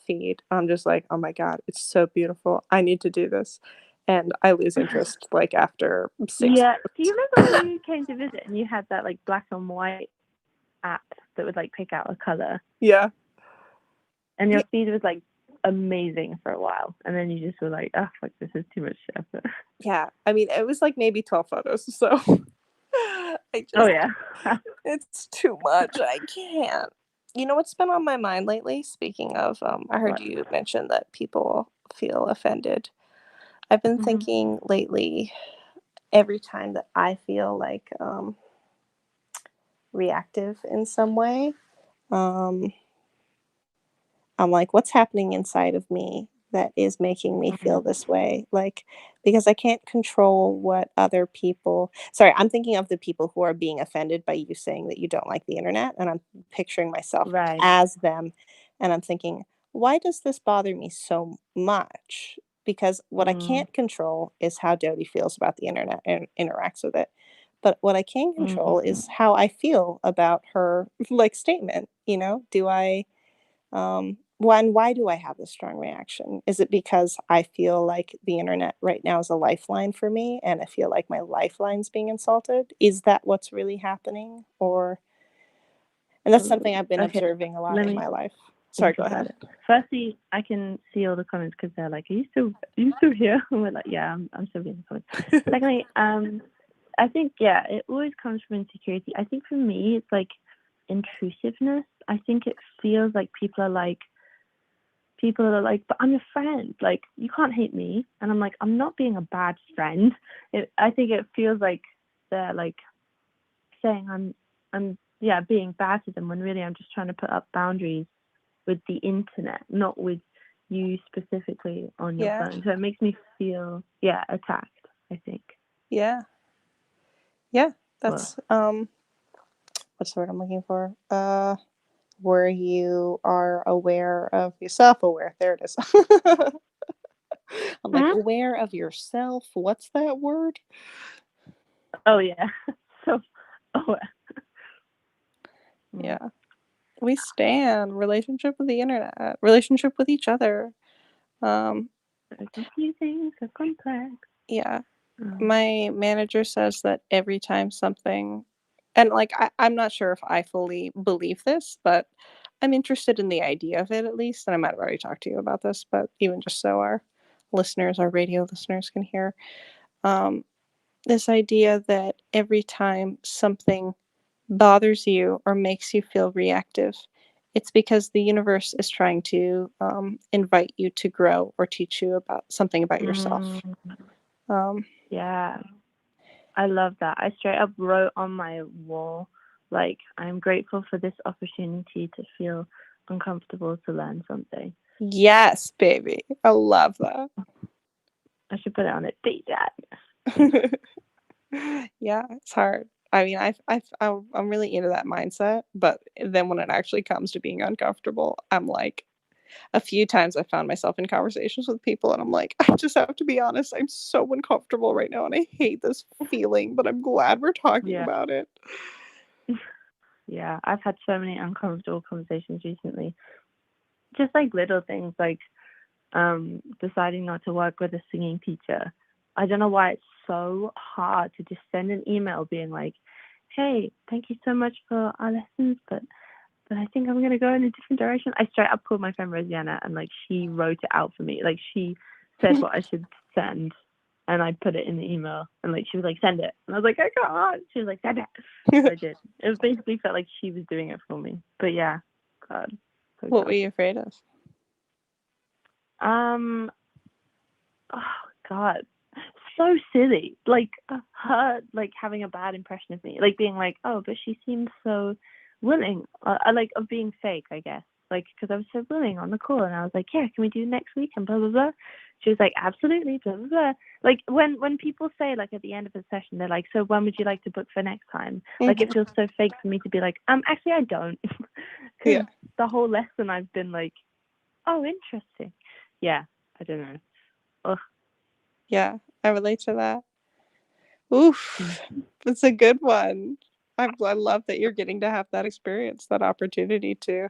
feed, I'm just like, oh my God, it's so beautiful. I need to do this. And I lose interest like after 6 Yeah. Do you posts. remember when you came to visit and you had that like black and white app that would like pick out a color? Yeah. And your Yeah. feed was like amazing for a while, and then you just were like, oh fuck, this is too much effort. Yeah. I mean, it was like maybe 12 photos. So Oh yeah. it's too much. I can't. You know what's been on my mind lately? Speaking of, I heard What? you mention that people feel offended. I've been Mm-hmm. thinking lately, every time that I feel like reactive in some way, um, I'm like, what's happening inside of me that is making me feel this way? Like, because I can't control what other people. Sorry, I'm thinking of the people who are being offended by you saying that you don't like the internet, and I'm picturing myself Right. as them, and I'm thinking, why does this bother me so much? Because what I can't control is how Dodie feels about the internet and interacts with it. But what I can control is how I feel about her like statement. Do I why do I have this strong reaction? Is it because I feel like the internet right now is a lifeline for me and I feel like my lifeline's being insulted? Is that what's really happening? And that's something I've been Okay. observing a lot Let in me my life. Sorry, think go about ahead. it. Firstly, I can see all the comments because they're like, are you still here? And we're like, yeah, I'm still reading the comments. Secondly, I think it always comes from insecurity. I think for me, it's like intrusiveness. I think it feels like people are like, but I'm your friend. Like, you can't hate me. And I'm like, I'm not being a bad friend. I think it feels like they're like saying I'm being bad to them when really I'm just trying to put up boundaries with the internet, not with you specifically on your Yeah. phone. So it makes me feel attacked, I think. Yeah. Yeah. Well, That's what's the word I'm looking for? Where you are aware of yourself aware. There it is. I'm like, aware of yourself. What's that word? oh yeah. So Yeah. We stand relationship with the internet, relationship with each other. so confusing, so complex. Yeah. My manager says that every time something, and like I'm not sure if I fully believe this, but I'm interested in the idea of it at least. And I might have already talked to you about this, but even just so our listeners, our radio listeners can hear, this idea that every time something bothers you or makes you feel reactive, it's because the universe is trying to invite you to grow or teach you about something about yourself. Yeah, I love that. I straight up wrote on my wall, like, I'm grateful for this opportunity to feel uncomfortable to learn something. Yes, baby. I love that. I should put it on a date that. Yeah, it's hard. I mean, I'm really into that mindset, but then when it actually comes to being uncomfortable, I'm like, a few times I found myself in conversations with people, and I'm like, I just have to be honest. I'm so uncomfortable right now, and I hate this feeling, but I'm glad we're talking Yeah. about it. Yeah, I've had so many uncomfortable conversations recently. Just like little things, like deciding not to work with a singing teacher. I don't know why it's so hard to just send an email being like, hey, thank you so much for our lessons, but I think I'm gonna go in a different direction. I straight up called my friend Rosianna and like she wrote it out for me. Like she said what I should send and I put it in the email and like she was like, send it. And I was like, I can't. She was like, send it. So I did. It basically felt like she was doing it for me. But yeah, God. So What tough. were you afraid of? Oh God. So silly. Like her like having a bad impression of me. Like being like, oh, but she seems so willing. I like of being fake, I guess. Like because I was so willing on the call and I was like, yeah, can we do next week and blah blah blah. She was like, absolutely, blah, blah, blah. Like when people say like at the end of a session, they're like, so when would you like to book for next time? Like it feels so fake for me to be like, actually I don't, because the whole lesson I've been like, oh, interesting. Yeah, I don't know. Ugh. Yeah, I relate to that. Oof, it's a good one. I love that you're getting to have that experience, that opportunity to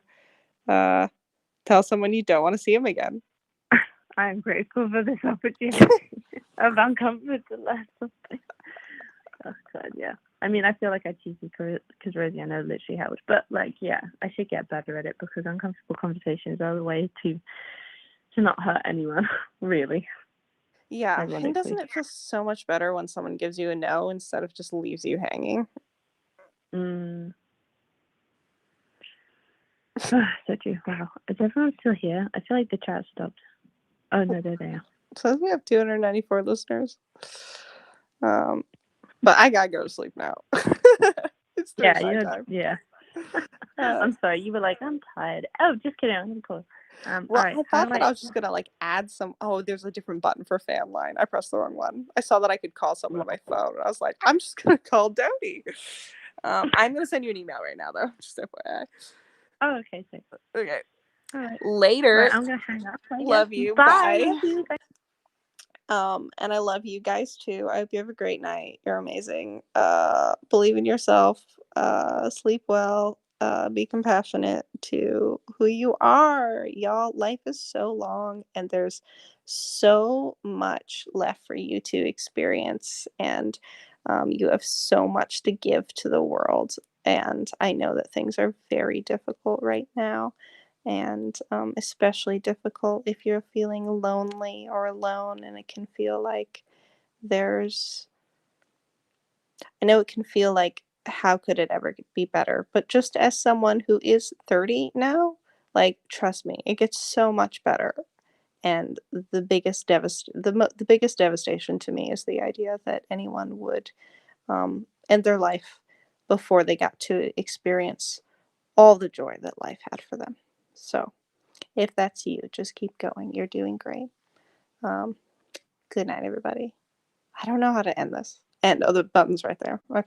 tell someone you don't want to see them again. I'm grateful for this opportunity of uncomfortable something. Oh God, yeah. I mean, I feel like I tease you because Rosie, I know literally helped, but like, yeah, I should get better at it because uncomfortable conversations are the way to not hurt anyone, really. Yeah, Ironically. and doesn't it feel so much better when someone gives you a no instead of just leaves you hanging? So true. Wow. Is everyone still here? I feel like the chat stopped. Oh no, there they are. So we have 294 listeners. But I gotta go to sleep now. It's Thursday time. Yeah. I'm sorry. You were like, I'm tired. Oh, just kidding. I'm gonna call. Well, all right. I thought that I was just gonna like add some. Oh, there's a different button for fan line. I pressed the wrong one. I saw that I could call someone on my phone. I was like, I'm just gonna call Dodie. I'm gonna send you an email right now, though. Just FYI. Oh, okay. So. Okay. All right. Later. Right, I'm gonna hang up. Love you. Bye. Bye. Love you. Bye. And I love you guys too. I hope you have a great night. You're amazing. Believe in yourself. Sleep well. Be compassionate to who you are. Y'all, life is so long and there's so much left for you to experience. And you have so much to give to the world. And I know that things are very difficult right now. And especially difficult if you're feeling lonely or alone, and it can feel like I know it can feel like, how could it ever be better? But just as someone who is 30 now, like, trust me, it gets so much better. And the biggest devastation to me is the idea that anyone would end their life before they got to experience all the joy that life had for them. So if that's you, just keep going. You're doing great. Good night, everybody. I don't know how to end this. And the button's right there. Okay.